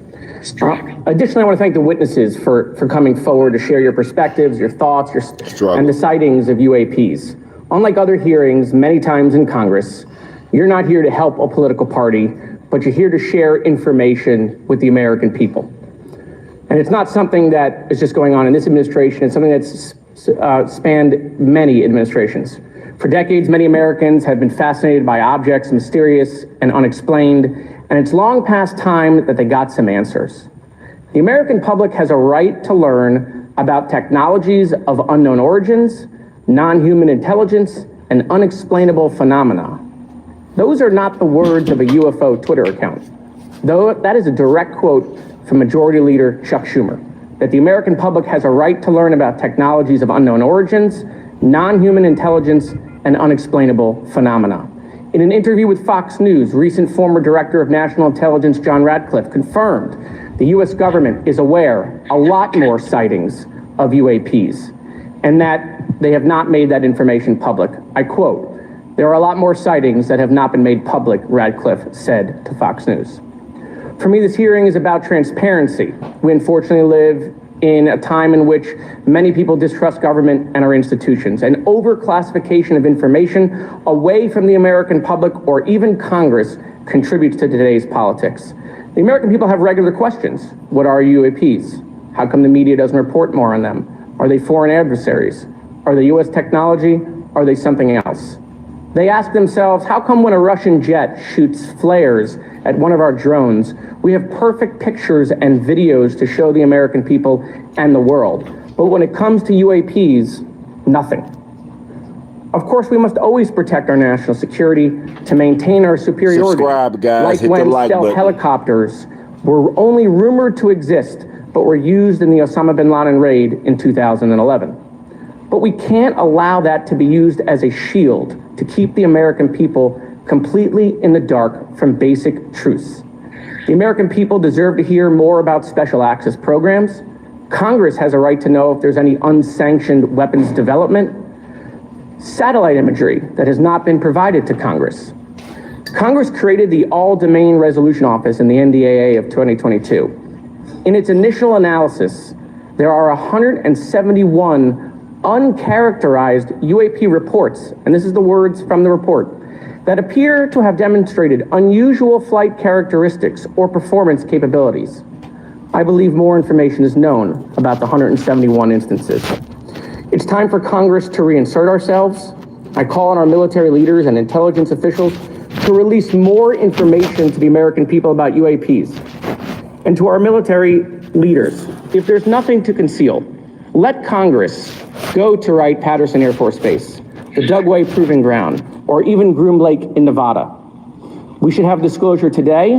Additionally, I want to thank the witnesses for coming forward to share your perspectives, your thoughts, and the sightings of UAPs. Unlike other hearings many times in Congress, you're not here to help a political party, but you're here to share information with the American people. And it's not something that is just going on in this administration. It's something that's spanned many administrations. For decades, many Americans have been fascinated by objects mysterious and unexplained, and it's long past time that they got some answers. The American public has a right to learn about technologies of unknown origins, non-human intelligence, and unexplainable phenomena. Those are not the words of a UFO Twitter account. Though that is a direct quote from Majority Leader Chuck Schumer, that the American public has a right to learn about technologies of unknown origins, non-human intelligence, and unexplainable phenomena. In an interview with Fox News, recent former Director of National Intelligence John Ratcliffe confirmed the U.S. government is aware a lot more sightings of UAPs, and that they have not made that information public. I quote, "There are a lot more sightings that have not been made public," Radcliffe said to Fox News. For me, this hearing is about transparency. We unfortunately live in a time in which many people distrust government and our institutions, and overclassification of information away from the American public or even Congress contributes to today's politics. The American people have regular questions. What are UAPs? How come the media doesn't report more on them? Are they foreign adversaries? Are they U.S. technology? Are they something else? They ask themselves, how come when a Russian jet shoots flares at one of our drones, we have perfect pictures and videos to show the American people and the world, but when it comes to UAPs, nothing? Of course, we must always protect our national security to maintain our superiority. Subscribe, guys. Like Hit when the like stealth button. helicopters were only rumored to exist, but were used in the Osama bin Laden raid in 2011. But we can't allow that to be used as a shield to keep the American people completely in the dark from basic truths. The American people deserve to hear more about special access programs. Congress has a right to know if there's any unsanctioned weapons development, satellite imagery that has not been provided to Congress. Congress created the All-Domain Resolution Office in the NDAA of 2022. In its initial analysis, there are 171 uncharacterized UAP reports, and this is the words from the report, that appear to have demonstrated unusual flight characteristics or performance capabilities. I believe more information is known about the 171 instances. It's time for Congress to reinsert ourselves. I call on our military leaders and intelligence officials to release more information to the American people about UAPs. And to our military leaders, if there's nothing to conceal, let Congress go to Wright-Patterson Air Force Base, the Dugway Proving Ground, or even Groom Lake in Nevada. We should have disclosure today.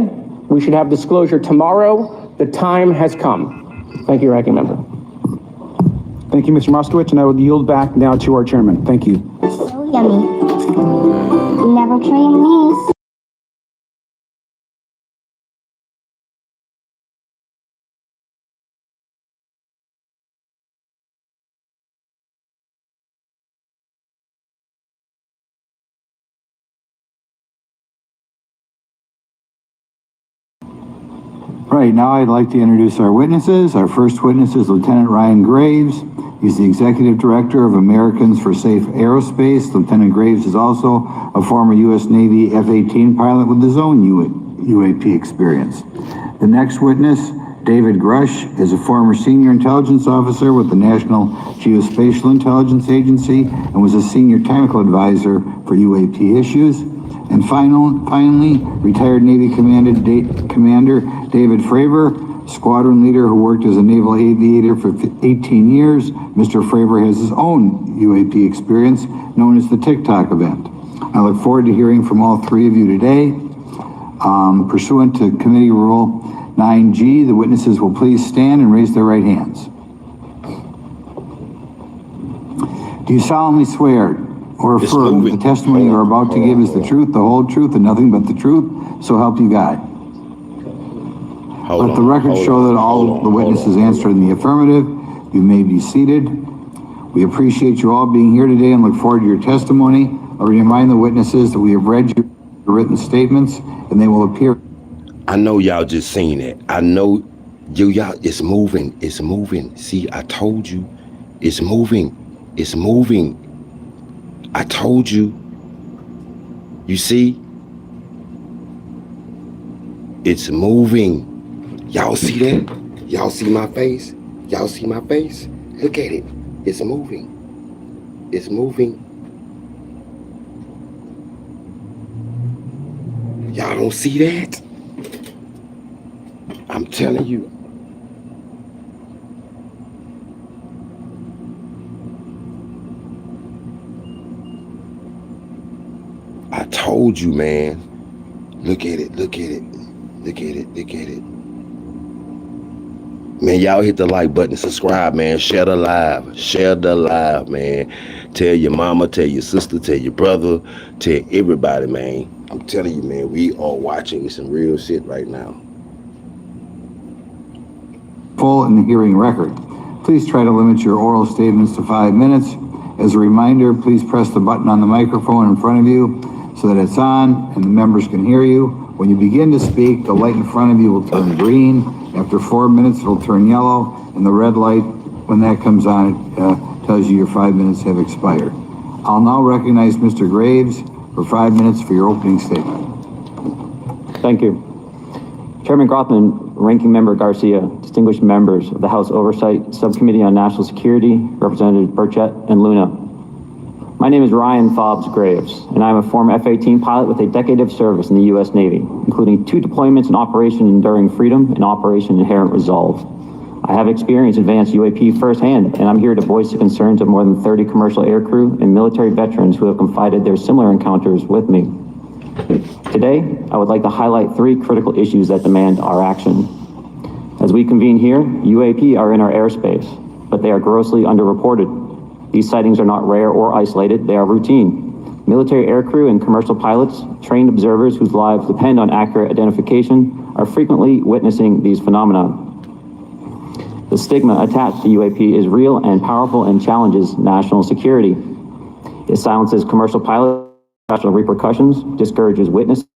We should have disclosure tomorrow. The time has come. Thank you, Ranking Member. Thank you, Mr. Moskowitz, and I will yield back now to our chairman. Thank you. So yummy. You never train me. Right, now I'd like to introduce our witnesses. Our first witness is Lieutenant Ryan Graves. He's the Executive Director of Americans for Safe Aerospace. Lieutenant Graves is also a former U.S. Navy F-18 pilot with his own UAP experience. The next witness, David Grush, is a former senior intelligence officer with the National Geospatial Intelligence Agency and was a senior technical advisor for UAP issues. And finally, retired Navy Commander David Fravor, squadron leader who worked as a naval aviator for 18 years. Mr. Fravor has his own UAP experience, known as the TikTok event. I look forward to hearing from all three of you today. Pursuant to Committee Rule 9G, the witnesses will please stand and raise their right hands. Do you solemnly swear or affirm that the testimony you are about to give is the truth, the whole truth, and nothing but the truth, so help you God? Let the record show that all the witnesses answered in the affirmative. You may be seated. We appreciate you all being here today and look forward to your testimony. I remind the witnesses that we have read your written statements and they will appear. I know y'all just seen it. I know y'all, it's moving. It's moving. See, I told you, it's moving. It's moving. I told you. You see? It's moving. Y'all see that? Y'all see my face? Y'all see my face? Look at it. It's moving. It's moving. Y'all don't see that? I'm telling you. I told you, man. Look at it, look at it. Look at it, look at it. Man, y'all hit the like button, subscribe, man. Share the live. Share the live, man. Tell your mama, tell your sister, tell your brother, tell everybody, man. I'm telling you, man, we are watching some real shit right now. Full in the hearing record. Please try to limit your oral statements to 5 minutes. As a reminder, please press the button on the microphone in front of you so that it's on and the members can hear you. When you begin to speak, the light in front of you will turn green. After 4 minutes, it'll turn yellow, and the red light, when that comes on, it tells you your 5 minutes have expired. I'll now recognize Mr. Graves for 5 minutes for your opening statement. Thank you. Chairman Grothman, Ranking Member Garcia, distinguished members of the House Oversight Subcommittee on National Security, Representatives Burchett and Luna. My name is Ryan Fobbs Graves, and I'm a former F-18 pilot with a decade of service in the U.S. Navy, including 2 deployments in Operation Enduring Freedom and Operation Inherent Resolve. I have experienced advanced UAP firsthand, and I'm here to voice the concerns of more than 30 commercial aircrew and military veterans who have confided their similar encounters with me. Today, I would like to highlight 3 critical issues that demand our action. As we convene here, UAP are in our airspace, but they are grossly underreported. These sightings are not rare or isolated, they are routine. Military aircrew and commercial pilots, trained observers whose lives depend on accurate identification, are frequently witnessing these phenomena. The stigma attached to UAP is real and powerful and challenges national security. It silences commercial pilots, professional repercussions, discourages witnesses.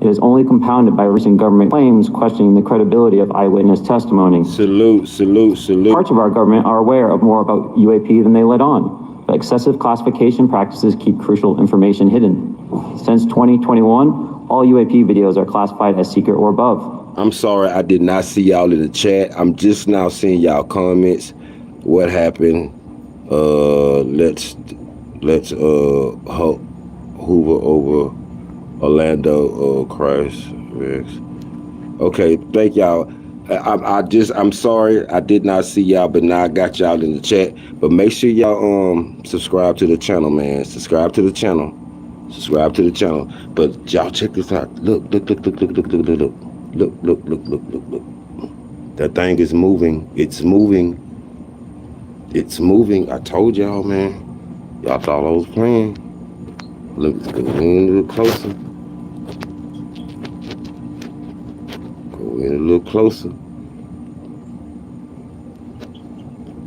It is only compounded by recent government claims questioning the credibility of eyewitness testimony. Salute, salute, salute. Parts of our government are aware of more about UAP than they let on, but excessive classification practices keep crucial information hidden. Since 2021, all UAP videos are classified as secret or above. I'm sorry, I did not see y'all in the chat. I'm just now seeing y'all comments. What happened? Let's hoover over Orlando Christ. Okay, thank y'all. I'm sorry I did not see y'all, but now I got y'all in the chat. But make sure y'all subscribe to the channel, man. Subscribe to the channel. Subscribe to the channel. But y'all check this out. Look. That thing is moving. It's moving. It's moving. I told y'all, man. Y'all thought I was playing. Look, go in a little closer. Go in a little closer.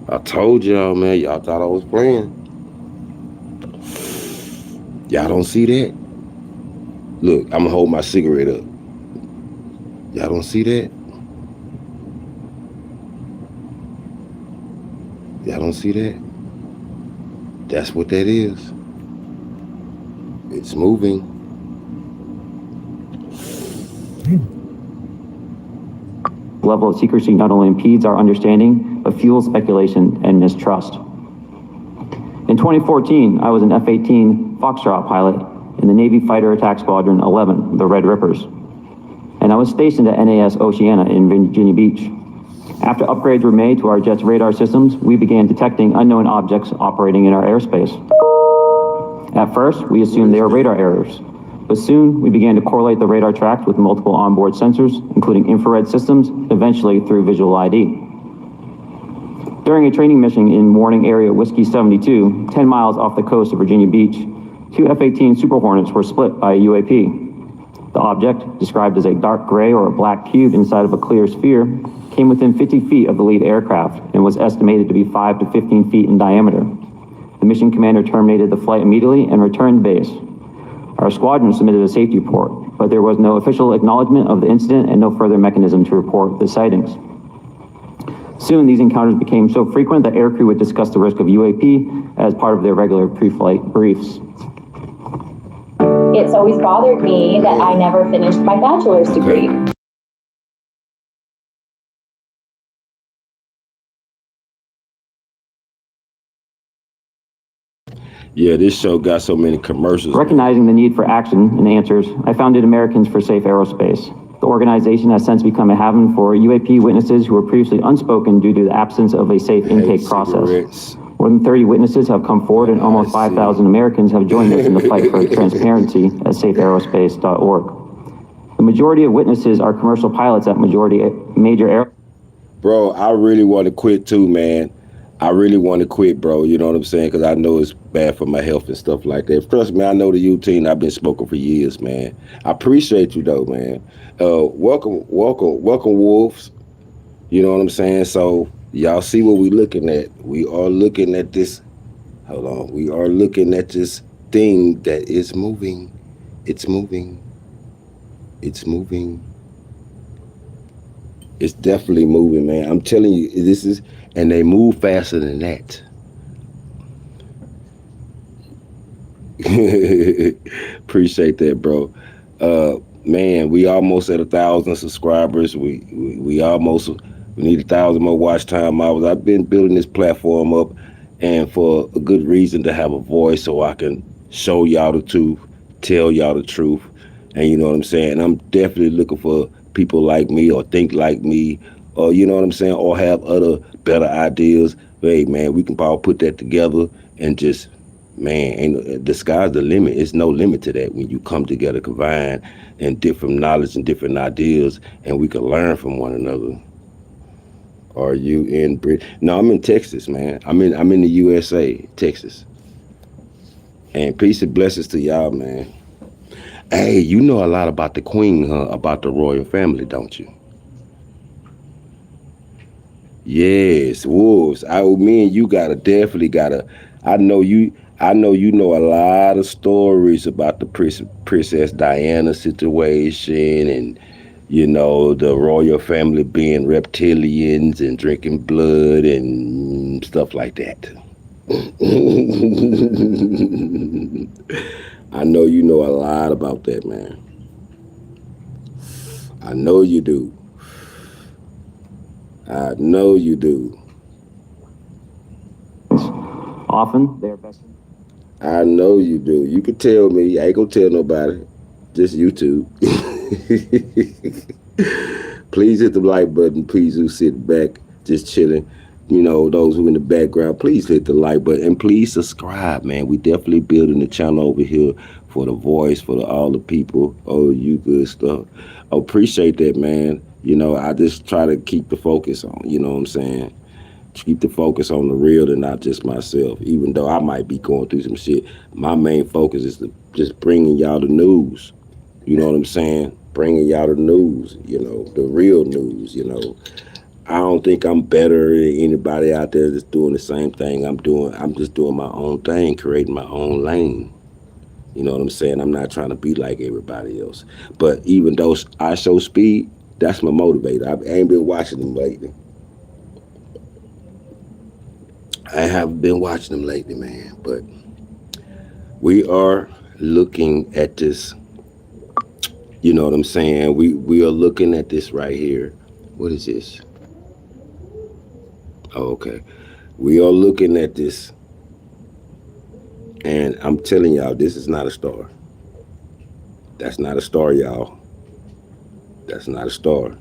I told y'all, man. Y'all thought I was playing. Y'all don't see that? Look, I'm gonna hold my cigarette up. Y'all don't see that? don't see that? That's what that is. It's moving. Level of secrecy not only impedes our understanding, but fuels speculation and mistrust. In 2014, I was an F-18 Foxtrot pilot in the Navy Fighter Attack Squadron 11, the Red Rippers. And I was stationed at NAS Oceana in Virginia Beach. After upgrades were made to our jet's radar systems, we began detecting unknown objects operating in our airspace. At first, we assumed they were radar errors, but soon we began to correlate the radar tracks with multiple onboard sensors, including infrared systems, eventually through visual ID. During a training mission in Warning Area Whiskey 72, 10 miles off the coast of Virginia Beach, two F-18 Super Hornets were split by a UAP. The object, described as a dark gray or a black cube inside of a clear sphere, came within 50 feet of the lead aircraft and was estimated to be 5 to 15 feet in diameter. The mission commander terminated the flight immediately and returned to base. Our squadron submitted a safety report, but there was no official acknowledgement of the incident and no further mechanism to report the sightings. Soon, these encounters became so frequent that aircrew would discuss the risk of UAP as part of their regular pre-flight briefs. It's always bothered me that I never finished my bachelor's degree. Yeah, this show got so many commercials. Recognizing the need for action and answers, I founded Americans for Safe Aerospace. The organization has since become a haven for UAP witnesses who were previously unspoken due to the absence of a safe intake process. More than 30 witnesses have come forward and almost 5,000 Americans have joined us in the fight for transparency at safeaerospace.org. The majority of witnesses are commercial pilots at major air. Bro, I really want to quit too, man. I really want to quit, bro. You know what I'm saying? Because I know it's bad for my health and stuff like that. Trust me, I know the U-Team. I've been smoking for years, man. I appreciate you, though, man. Welcome, Wolves. You know what I'm saying? So y'all see what we looking at. We are looking at this. Hold on. We are looking at this thing that is moving. It's moving. It's moving. It's definitely moving, man. I'm telling you, this is, and they move faster than that. Appreciate that, bro. Man, we almost at 1,000 subscribers. We need 1,000 more watch time hours. I've been building this platform up, and for a good reason, to have a voice so I can show y'all the truth, tell y'all the truth, and you know what I'm saying. I'm definitely looking for people like me or think like me, or you know what I'm saying, or have other better ideas. Hey, man, we can probably put that together and just, man, the sky's the limit. It's no limit to that when you come together, combine and different knowledge and different ideas, and we can learn from one another. Are you in Britain? No, I'm in Texas, man. I'm in the USA, Texas. And peace and blessings to y'all, man. Hey, you know a lot about the Queen, huh? About the royal family, don't you? Yes, Wolves. Me and you definitely gotta. I know you know a lot of stories about the Princess Diana situation, and you know the royal family being reptilians and drinking blood and stuff like that. I know you know a lot about that, man. I know you do. I know you do. Often, they're best. I know you do. You can tell me. I ain't gonna tell nobody. Just YouTube. Please hit the like button. Please do sit back, just chilling. You know, those who in the background, please hit the like button and please subscribe, man. We definitely building the channel over here for the voice, for all the people. Oh, you good stuff. I appreciate that, man. You know, I just try to keep the focus on, you know what I'm saying? Keep the focus on the real and not just myself. Even though I might be going through some shit, my main focus is to just bringing y'all the news. You know what I'm saying? Bringing y'all the news, you know, the real news, you know. I don't think I'm better than anybody out there that's doing the same thing I'm doing. I'm just doing my own thing, creating my own lane. You know what I'm saying? I'm not trying to be like everybody else. But even though I show speed, that's my motivator. I ain't been watching them lately. I haven't been watching them lately, man. But we are looking at this. You know what I'm saying? We are looking at this right here. What is this? Oh, okay. We are looking at this, and I'm telling y'all, this is not a star. That's not a star, y'all. That's not a star.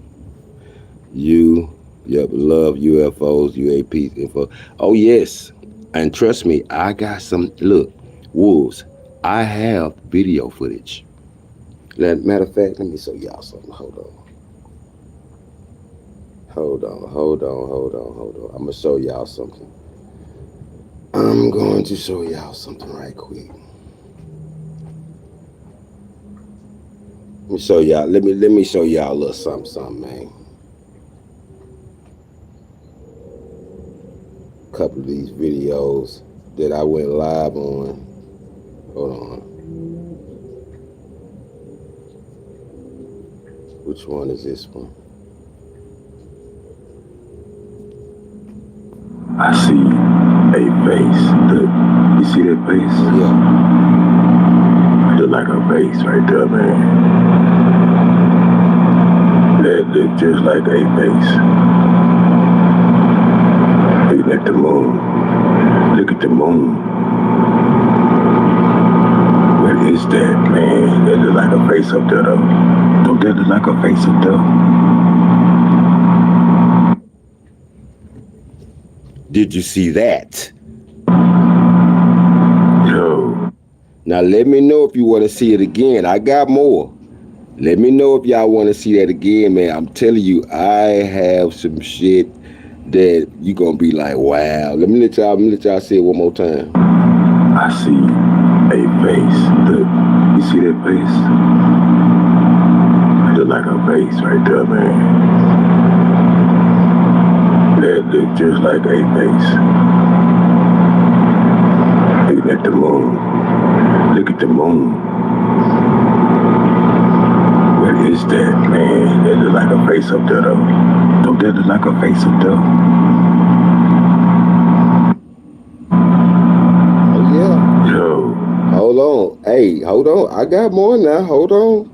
Love UFOs, UAPs, info. Oh, yes. And trust me, I got some, look, wolves, I have video footage. Matter of fact, let me show y'all something. Hold on. I'm going to show y'all something. I'm going to show y'all something right quick. Let me show y'all, let me show y'all a little something, man. Couple of these videos that I went live on. Hold on. Which one is this one? I see a face. Look, you see that face? Yeah. It look like a face right there, man. That look just like a face. Looking at the moon. Look at the moon. What is that, man? That look like a face up there, though. Don't that look like a face up there? Did you see that? Yo. Now let me know if you want to see it again. I got more. Let me know if y'all want to see that again, man. I'm telling you, I have some shit that you gonna be like, wow. Let me let y'all say it one more time. I see a face. Look, you see that face? It look like a face right there, man. That look just like a face. Looking at the moon. Look at the moon. What is that, man? That look like a face up there, though. Don't that look like a face up there? Oh, yeah. Yo. Hold on. Hey, hold on. I got more now. Hold on.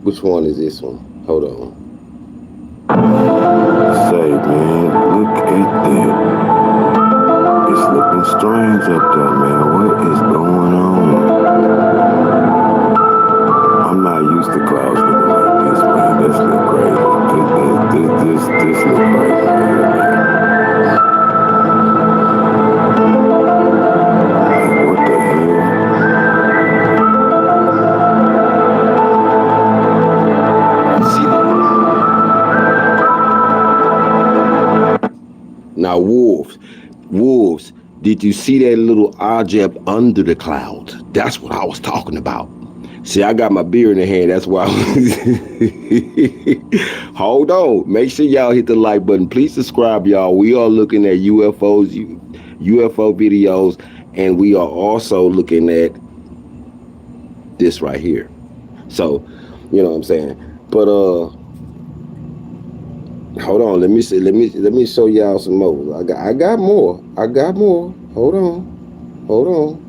Which one is this one? Hold on. Say, man, look at that. It's looking strange up there, man. What is going on? I'm not used to clouds looking like this, man. This look crazy. This look crazy, man. What the hell? Now, wolves, did you see that little object under the clouds? That's what I was talking about. See, I got my beer in the hand. That's why. Hold on. Make sure y'all hit the like button. Please subscribe, y'all. We are looking at UFOs, UFO videos, and we are also looking at this right here. So, you know what I'm saying? But hold on. Let me show y'all some more. I got more. Hold on.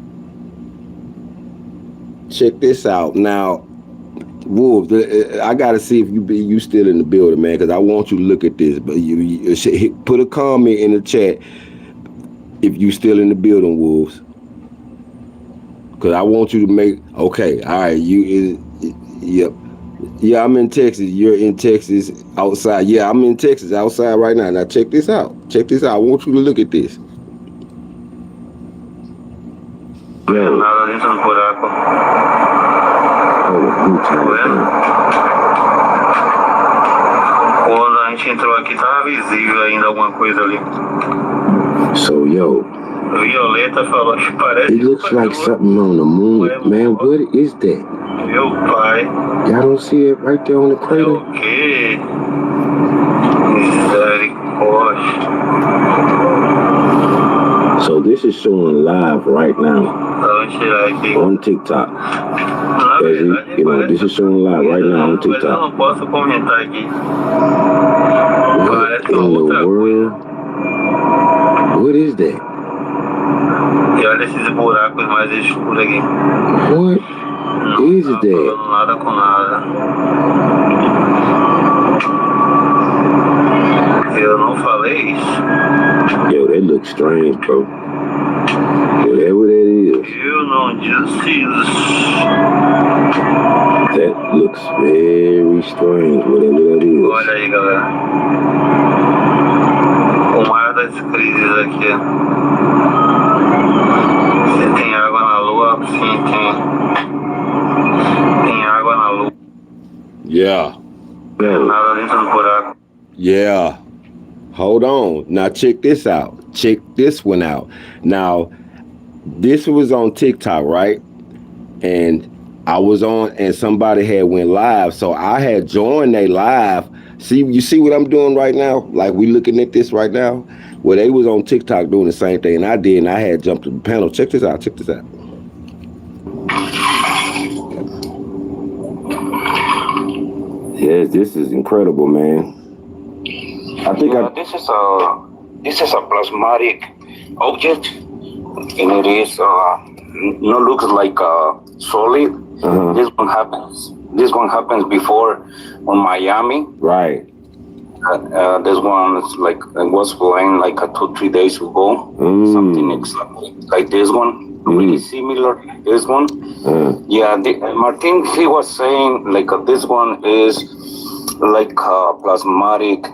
Check this out. Now, Wolf, I gotta see if you still in the building, man, because I want you to look at this. But you put a comment in the chat if you still in the building, Wolves. Because I want you to make, okay, all right, yep. Yeah, I'm in Texas. You're in Texas outside. Yeah, I'm in Texas outside right now. Now check this out. I want you to look at this. Nada dentro do buraco. Quando a gente entrou aqui, tava visível ainda alguma coisa ali. So, yo. Violeta falou que parece. It looks like something on the moon. Man, what is that? Meu pai. Y'all don't see it right there on the crater? O quê? Misericórdia. So this is showing live right now on TikTok. You know, this is showing live right now on TikTok. Eu não posso comentar aqui. What in the world? What is that? E olha esses buracos mais escuros aqui. What is Não tá that? falando nada com nada. Eu não falei isso. Yo, that looks strange, bro. Whatever that is. Eu não disse isso. That looks very strange, whatever that is. Olha aí, galera. O mar das crises aqui. Se tem água na lua, sim, tem. Tem água na lua. Yeah. Tem nada dentro do buraco. Yeah. Hold on. Now check this out. Check this one out. Now, this was on TikTok, right? And I was on, and somebody had went live, so I had joined they live. See, you see what I'm doing right now? Like we looking at this right now? Well, they was on TikTok doing the same thing I did, and I had jumped to the panel. Check this out. Check this out. Yes, this is incredible, man. I think this is a plasmatic object, and it is no looks like solid. This one happens. This one happens before on Miami. Right. This one is like it was flying like 2-3 days ago. Something exactly like this one, really similar to this one. Yeah, Martin, he was saying like this one is like a plasmatic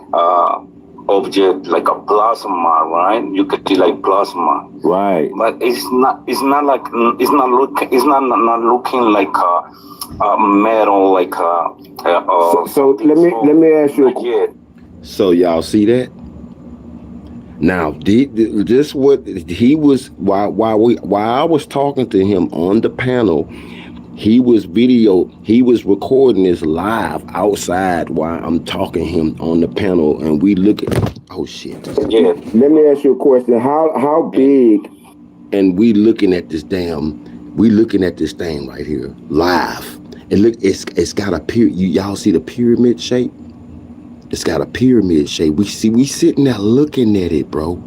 object, like a plasma, right? You could see like plasma, right? But it's not looking like a metal, like a. So let me ask you. So y'all see that? Now, this what he was while I was talking to him on the panel. He was recording this live outside while I'm talking to him on the panel, and we look at, oh shit. Yeah. Let me ask you a question. How big? And we looking at this thing right here, live. And look, it's got a pyramid. Y'all see the pyramid shape? It's got a pyramid shape. We sitting there looking at it, bro.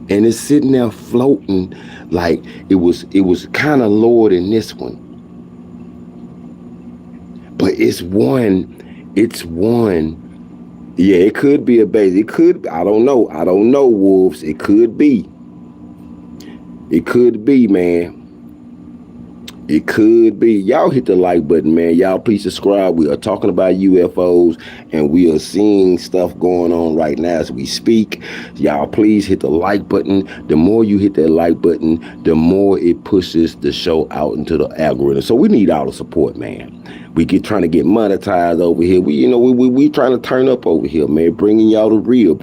And it's sitting there floating like it was kind of lower than this one. But it's one. Yeah, it could be a base. It could, I don't know, Wolves. It could be, man. It could be. Y'all hit the like button, man. Y'all please subscribe. We are talking about UFOs, and we are seeing stuff going on right now as we speak. Y'all please hit the like button. The more you hit that like button, the more it pushes the show out into the algorithm. So we need all the support, man. We trying to get monetized over here. We trying to turn up over here, man. Bringing y'all the real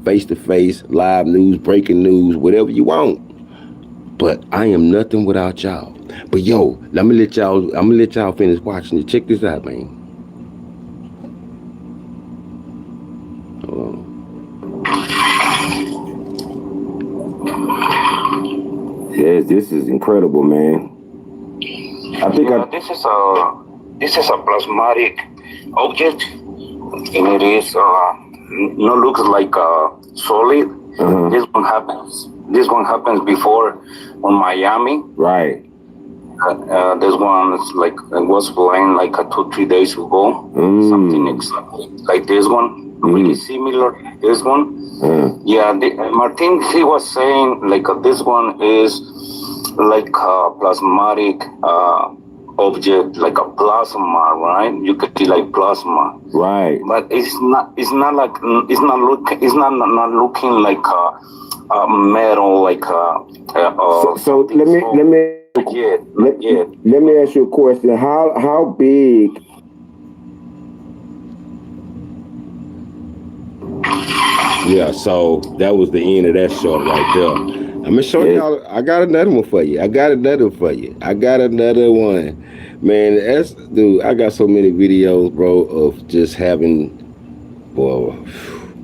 face-to-face live news, breaking news, whatever you want. But I am nothing without y'all. But yo, I'm gonna let y'all finish watching it. Check this out, man. Hold on. Yes, this is incredible, man. I think this is a plasmatic object, and it is no looks like solid. This one happens before on Miami. Right. This one is like it was flying like 2-3 days ago. Something exactly like this one, really similar to this one. Yeah, Martin, he was saying like this one is like a plasmatic object, like a plasma, right? You could see like plasma, right? But it's not looking like a metal, like a. So let me ask you a question. How big? Yeah, so that was the end of that short right there. I'm gonna show y'all. I got another one for you. I got another one. Man, dude, I got so many videos, bro, of just having, well,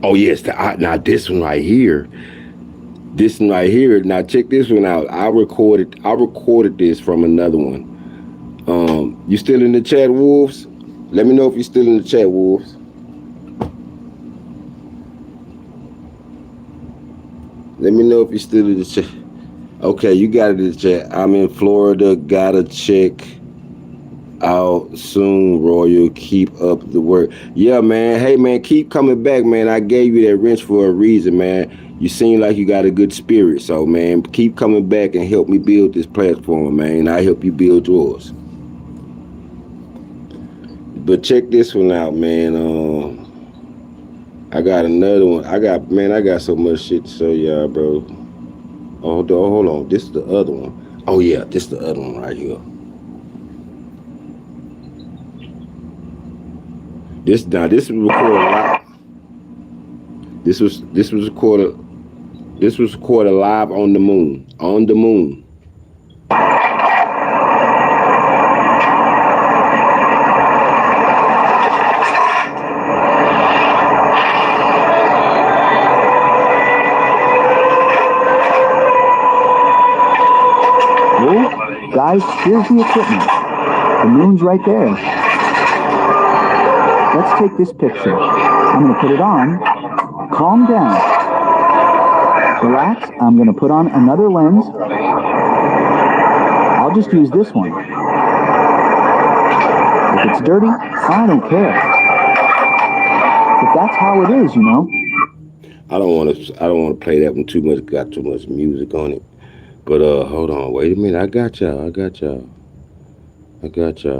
oh yes, now this one right here. Now check this one out. I recorded this from another one. You still in the chat, Wolves? Let me know if you're still in the chat, Wolves. Let me know if you still in the chat. Okay, you got it in the chat. I'm in Florida. Gotta check out soon, Royal. Keep up the work. Yeah, man. Hey, man, keep coming back, man. I gave you that wrench for a reason, man. You seem like you got a good spirit. So, man, keep coming back and help me build this platform, man. I help you build yours. But check this one out, man. I got another one. I got so much shit to show y'all, bro. Oh, hold on. This is the other one. Oh, yeah, this is the other one right here. This was recorded live. This was recorded live on the moon. On the moon. Well, guys, here's the equipment. The moon's right there. Let's take this picture. I'm going to put it on. Calm down. Relax. I'm going to put on another lens. I'll just use this one. If it's dirty, I don't care. But that's how it is, you know. I don't want to play that one too much. Got too much music on it. But hold on. Wait a minute. I got y'all,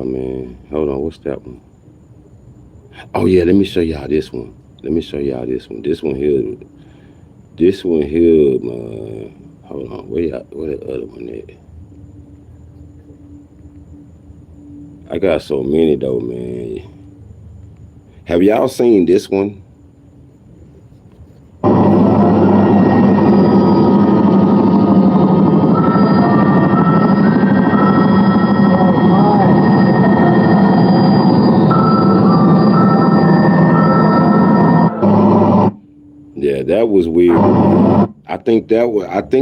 man. Hold on. What's that one? Oh yeah, let me show y'all this one. This one here, man. Hold on, where the other one at? I got so many though, man. Have y'all seen this one? Yeah, that was weird. I think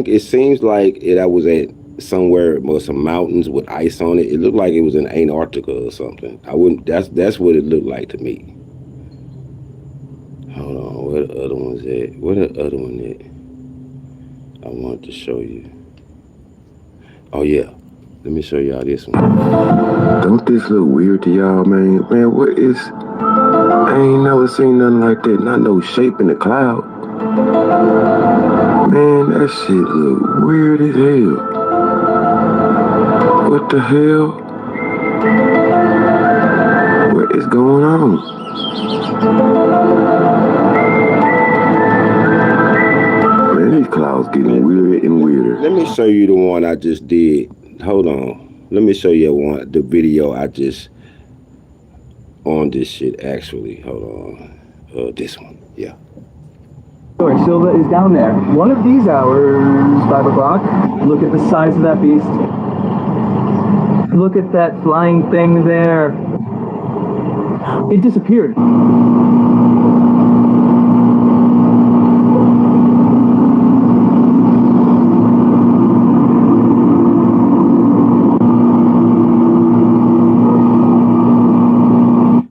it seems like I was at somewhere with some mountains with ice on it. It looked like it was in Antarctica or something. That's what it looked like to me. Hold on, where the other one's at? Where the other one at? I wanted to show you. Oh yeah. Let me show y'all this one. Don't this look weird to y'all, man? Man, what is... I ain't never seen nothing like that. Not no shape in the cloud. Man, that shit look weird as hell. What the hell? What is going on? Man, these clouds getting weirder and weirder. Let me show you the one I just did. Hold on. Let me show you the video I just on this shit actually. Hold on. This one. Yeah. Sorry, Silva is down there. One of these hours, 5 o'clock. Look at the size of that beast. Look at that flying thing there. It disappeared.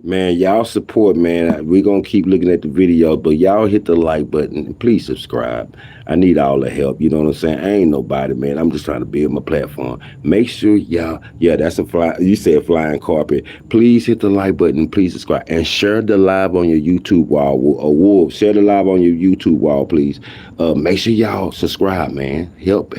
Man, y'all support, man. We're going to keep looking at the video, but y'all hit the like button. Please subscribe. I need all the help. You know what I'm saying? I ain't nobody, man. I'm just trying to build my platform. Make sure y'all, yeah, that's a fly. You said flying carpet. Please hit the like button. Please subscribe and share the live on your YouTube wall. Wolf, share the live on your YouTube wall, please. Make sure y'all subscribe, man. Help.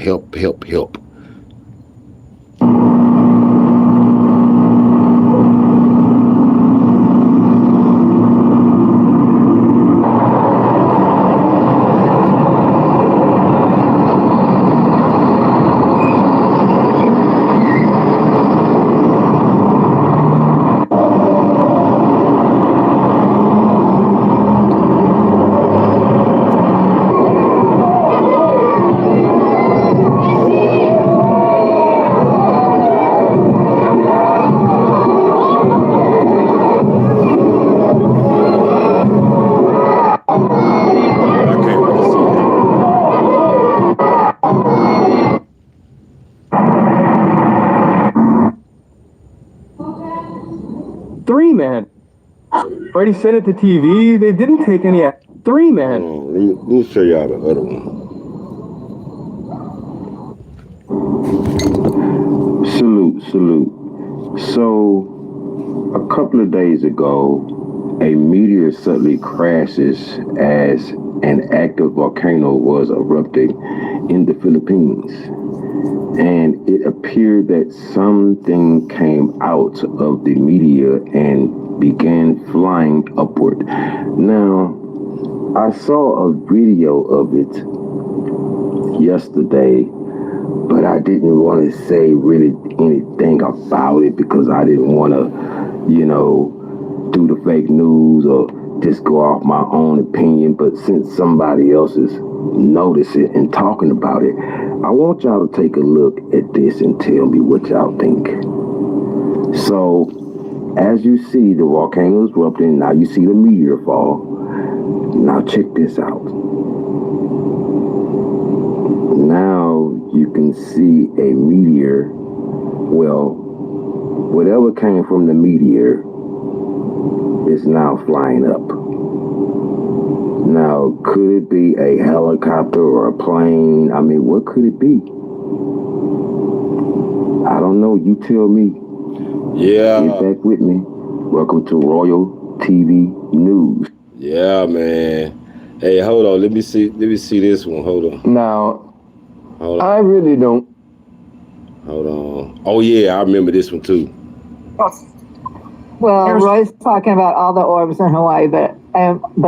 Already sent it to TV. They didn't take any. 3 man. Let me show y'all the other one. Salute. So, a couple of days ago, a meteor suddenly crashes as an active volcano was erupting in the Philippines. And it appeared that something came out of the meteor and began flying upward. Now, I saw a video of it yesterday, but I didn't want to say really anything about it because I didn't want to, do the fake news or just go off my own opinion. But since somebody else is noticing it and talking about it, I want y'all to take a look at this and tell me what y'all think. So, as you see the volcano is erupting, now you see the meteor fall. Now check this out. Now you can see a meteor. Well, whatever came from the meteor is now flying up. Now, could it be a helicopter or a plane? I mean, what could it be? I don't know. You tell me. Yeah. Get back with me. Welcome to Royal TV News. Yeah, man. Hey, hold on. Let me see this one. Hold on. Now, I really don't. Hold on. Oh, yeah, I remember this one, too. Well, Roy's talking about all the orbs in Hawaii, but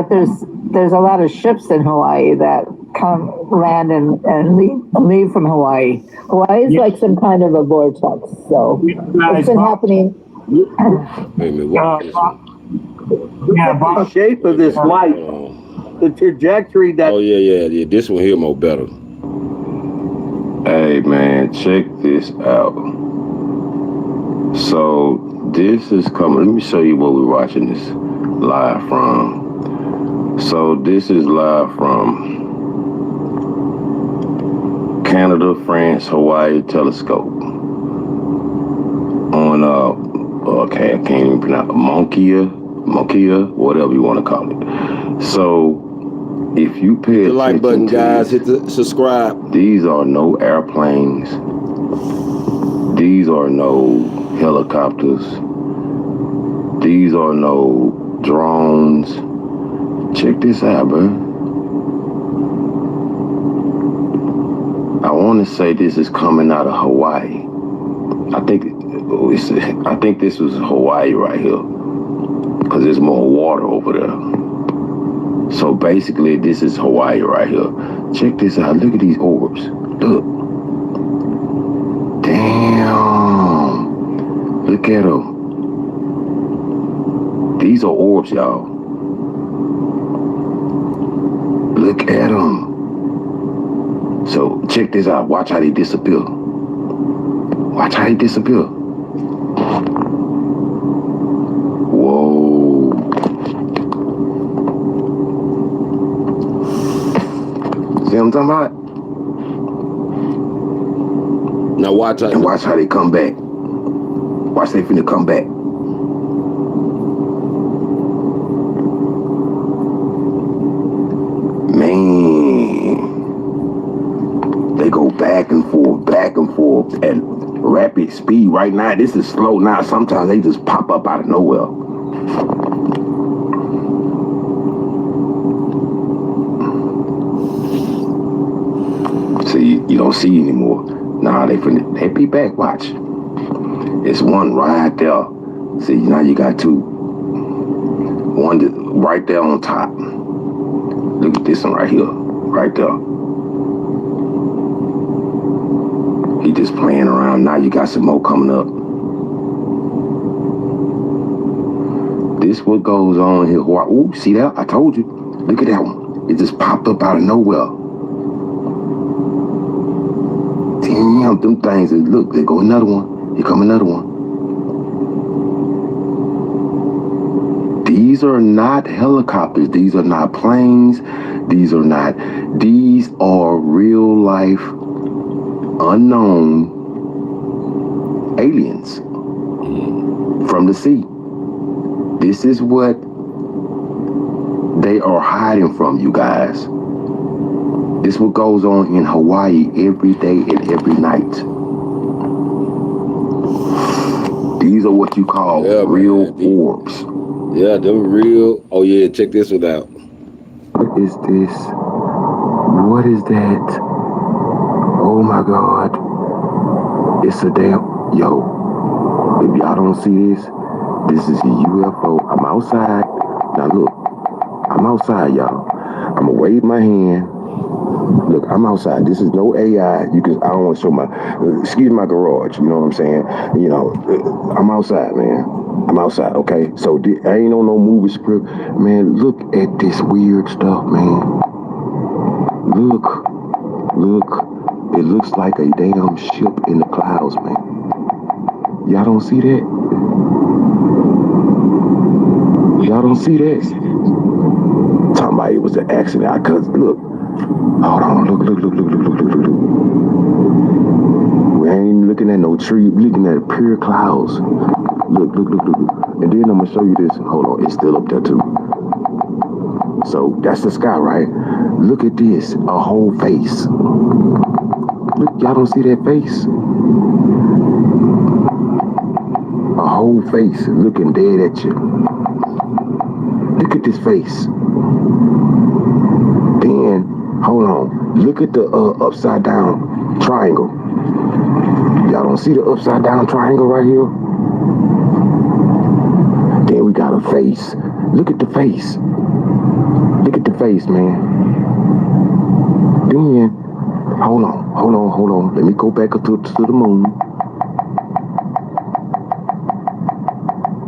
there's a lot of ships in Hawaii that come, land, and leave from Hawaii. Hawaii is like some kind of a vortex, so it's been happening. Wait a minute, what is The shape of this light, the trajectory that... Oh, yeah. This one here more better. Hey, man, check this out. So, this is coming. Let me show you what we're watching this live from. So, this is live from Canada, France, Hawaii telescope. On, okay, I can't even pronounce it. Mokia, whatever you want to call it. So, if you pay attention, the like button, guys, hit the subscribe. These are no airplanes. These are no helicopters. These are no drones. Check this out, bro. I want to say this is coming out of Hawaii. I think this was Hawaii right here, because there's more water over there. So basically, this is Hawaii right here. Check this out. Look at these orbs. Look. Damn. Look at them. These are orbs, y'all. Look at them. So check this out. Watch how they disappear. Watch how they disappear. Whoa. See what I'm talking about? Now watch how they come back. Watch they finna come back. Man. They go back and forth at rapid speed. Right now, this is slow now. Sometimes they just pop up out of nowhere. See, you don't see anymore. Nah, they be back. Watch. It's one right there. See, now you got two. One right there on top. Look at this one right here. Right there. He just playing around. Now you got some more coming up. This what goes on here. Ooh, see that? I told you. Look at that one. It just popped up out of nowhere. Damn, them things. Look, there go another one. Here come another one. These are not helicopters. These are not planes. These are real life, unknown aliens from the sea. This is what they are hiding from, you guys. This is what goes on in Hawaii every day and every night. These are what you call real orbs. Yeah, them real. Oh yeah, check this one out. What is this? What is that? Oh my God. It's a damn, yo, if y'all don't see this is a UFO. I'm outside. Now look, I'm outside, y'all. I'm gonna wave my hand. Look, I'm outside. This is no AI. I don't want to show excuse my garage. You know what I'm saying? You know, I'm outside, man. I'm outside, okay? So I ain't on no movie script. Man, look at this weird stuff, man. Look. It looks like a damn ship in the clouds, man. Y'all don't see that? Y'all don't see that? Talking about it was an accident. Cause look. Hold on, look. We ain't looking at no tree, we're looking at pure clouds. Look. And then I'm gonna show you this. Hold on, it's still up there too. So that's the sky, right? Look at this, a whole face. Look, y'all don't see that face? A whole face looking dead at you. Look at this face. Then, hold on. Look at the upside down triangle. Y'all don't see the upside down triangle right here? Then we got a face. Look at the face. Look at the face, man. Then, hold on. Let me go back up to the moon.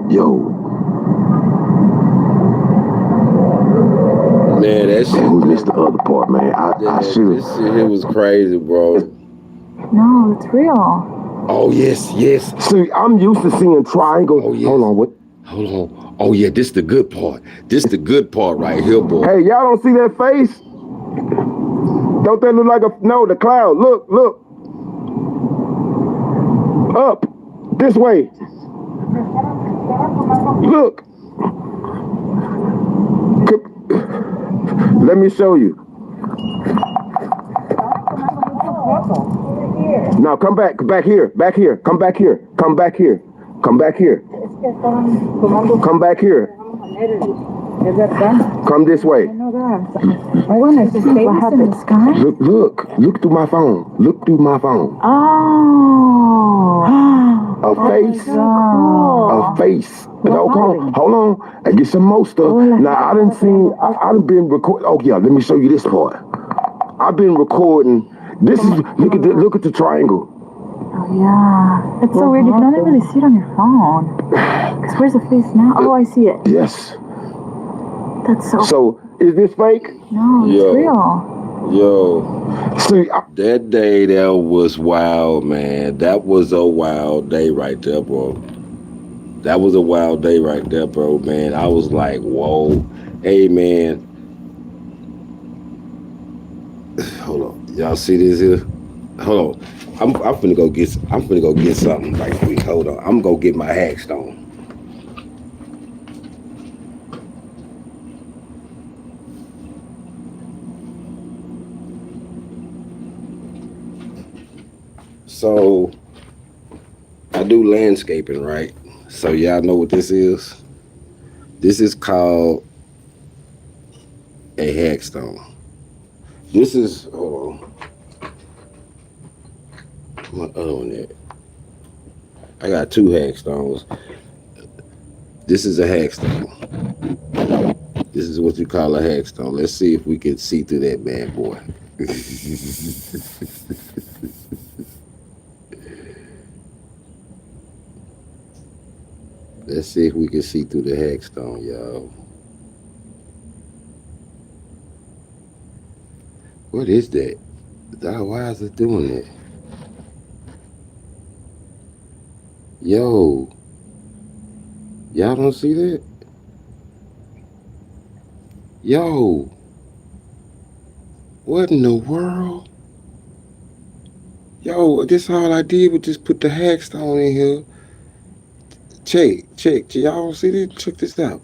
Yo. Man, that shit. We missed the other part, man. I should. This shit here was crazy, bro. No, it's real. Oh, yes. See, I'm used to seeing triangles. Oh, yes. Hold on, what? Hold on. Oh, yeah, this the good part. This the good part right here, boy. Hey, y'all don't see that face? Don't that look like the cloud. Look. Up. This way. Look. Let me show you. Now come back here. Come back here. Come back here. Come back here. Come this way. What happened? Sky? Look through my phone. Oh. A face. Oh, A face. No, hold on. I get some more stuff. Now I done been recording. Oh yeah, let me show you this part. I've been recording. This is look at the triangle. Oh yeah. That's so weird. You can only really see it on your phone. Cause where's the face now? Oh, I see it. Yes. That's so. So is this fake? No, it's real. Yo, that day that was wild, man. That was a wild day right there, bro. That was a wild day right there, bro, man. I was like, whoa. Hey, man. Hold on. Y'all see this here? Hold on. I'm finna go get something right quick. Hold on. I'm gonna get my hack stone. So I do landscaping, right? So y'all know what this is? This is called a hackstone. This is, hold on. My other one there. I got two hackstones. This is a hackstone. This is what you call a hackstone. Let's see if we can see through that bad boy. Let's see if we can see through the hackstone, y'all. What is that? Why is it doing that? Yo. Y'all don't see that? Yo. What in the world? Yo, this all I did was just put the hackstone in here. Check. Y'all see this? Check this out.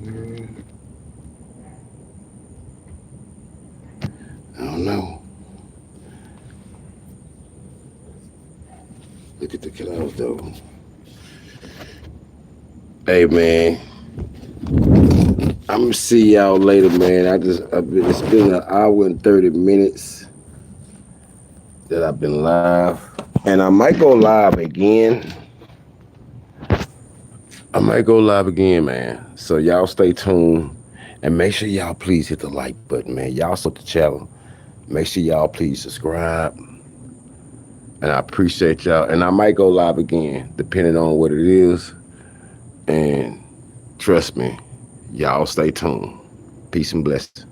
man? I don't know. Look at the clouds though. Hey man, I'm gonna see y'all later, man. It's been an hour and 30 minutes that I've been live, and I might go live again. Man. So y'all stay tuned, and make sure y'all please hit the like button, man. Y'all support the channel. Make sure y'all please subscribe, and I appreciate y'all. And I might go live again, depending on what it is. And trust me, y'all stay tuned. Peace and blessings.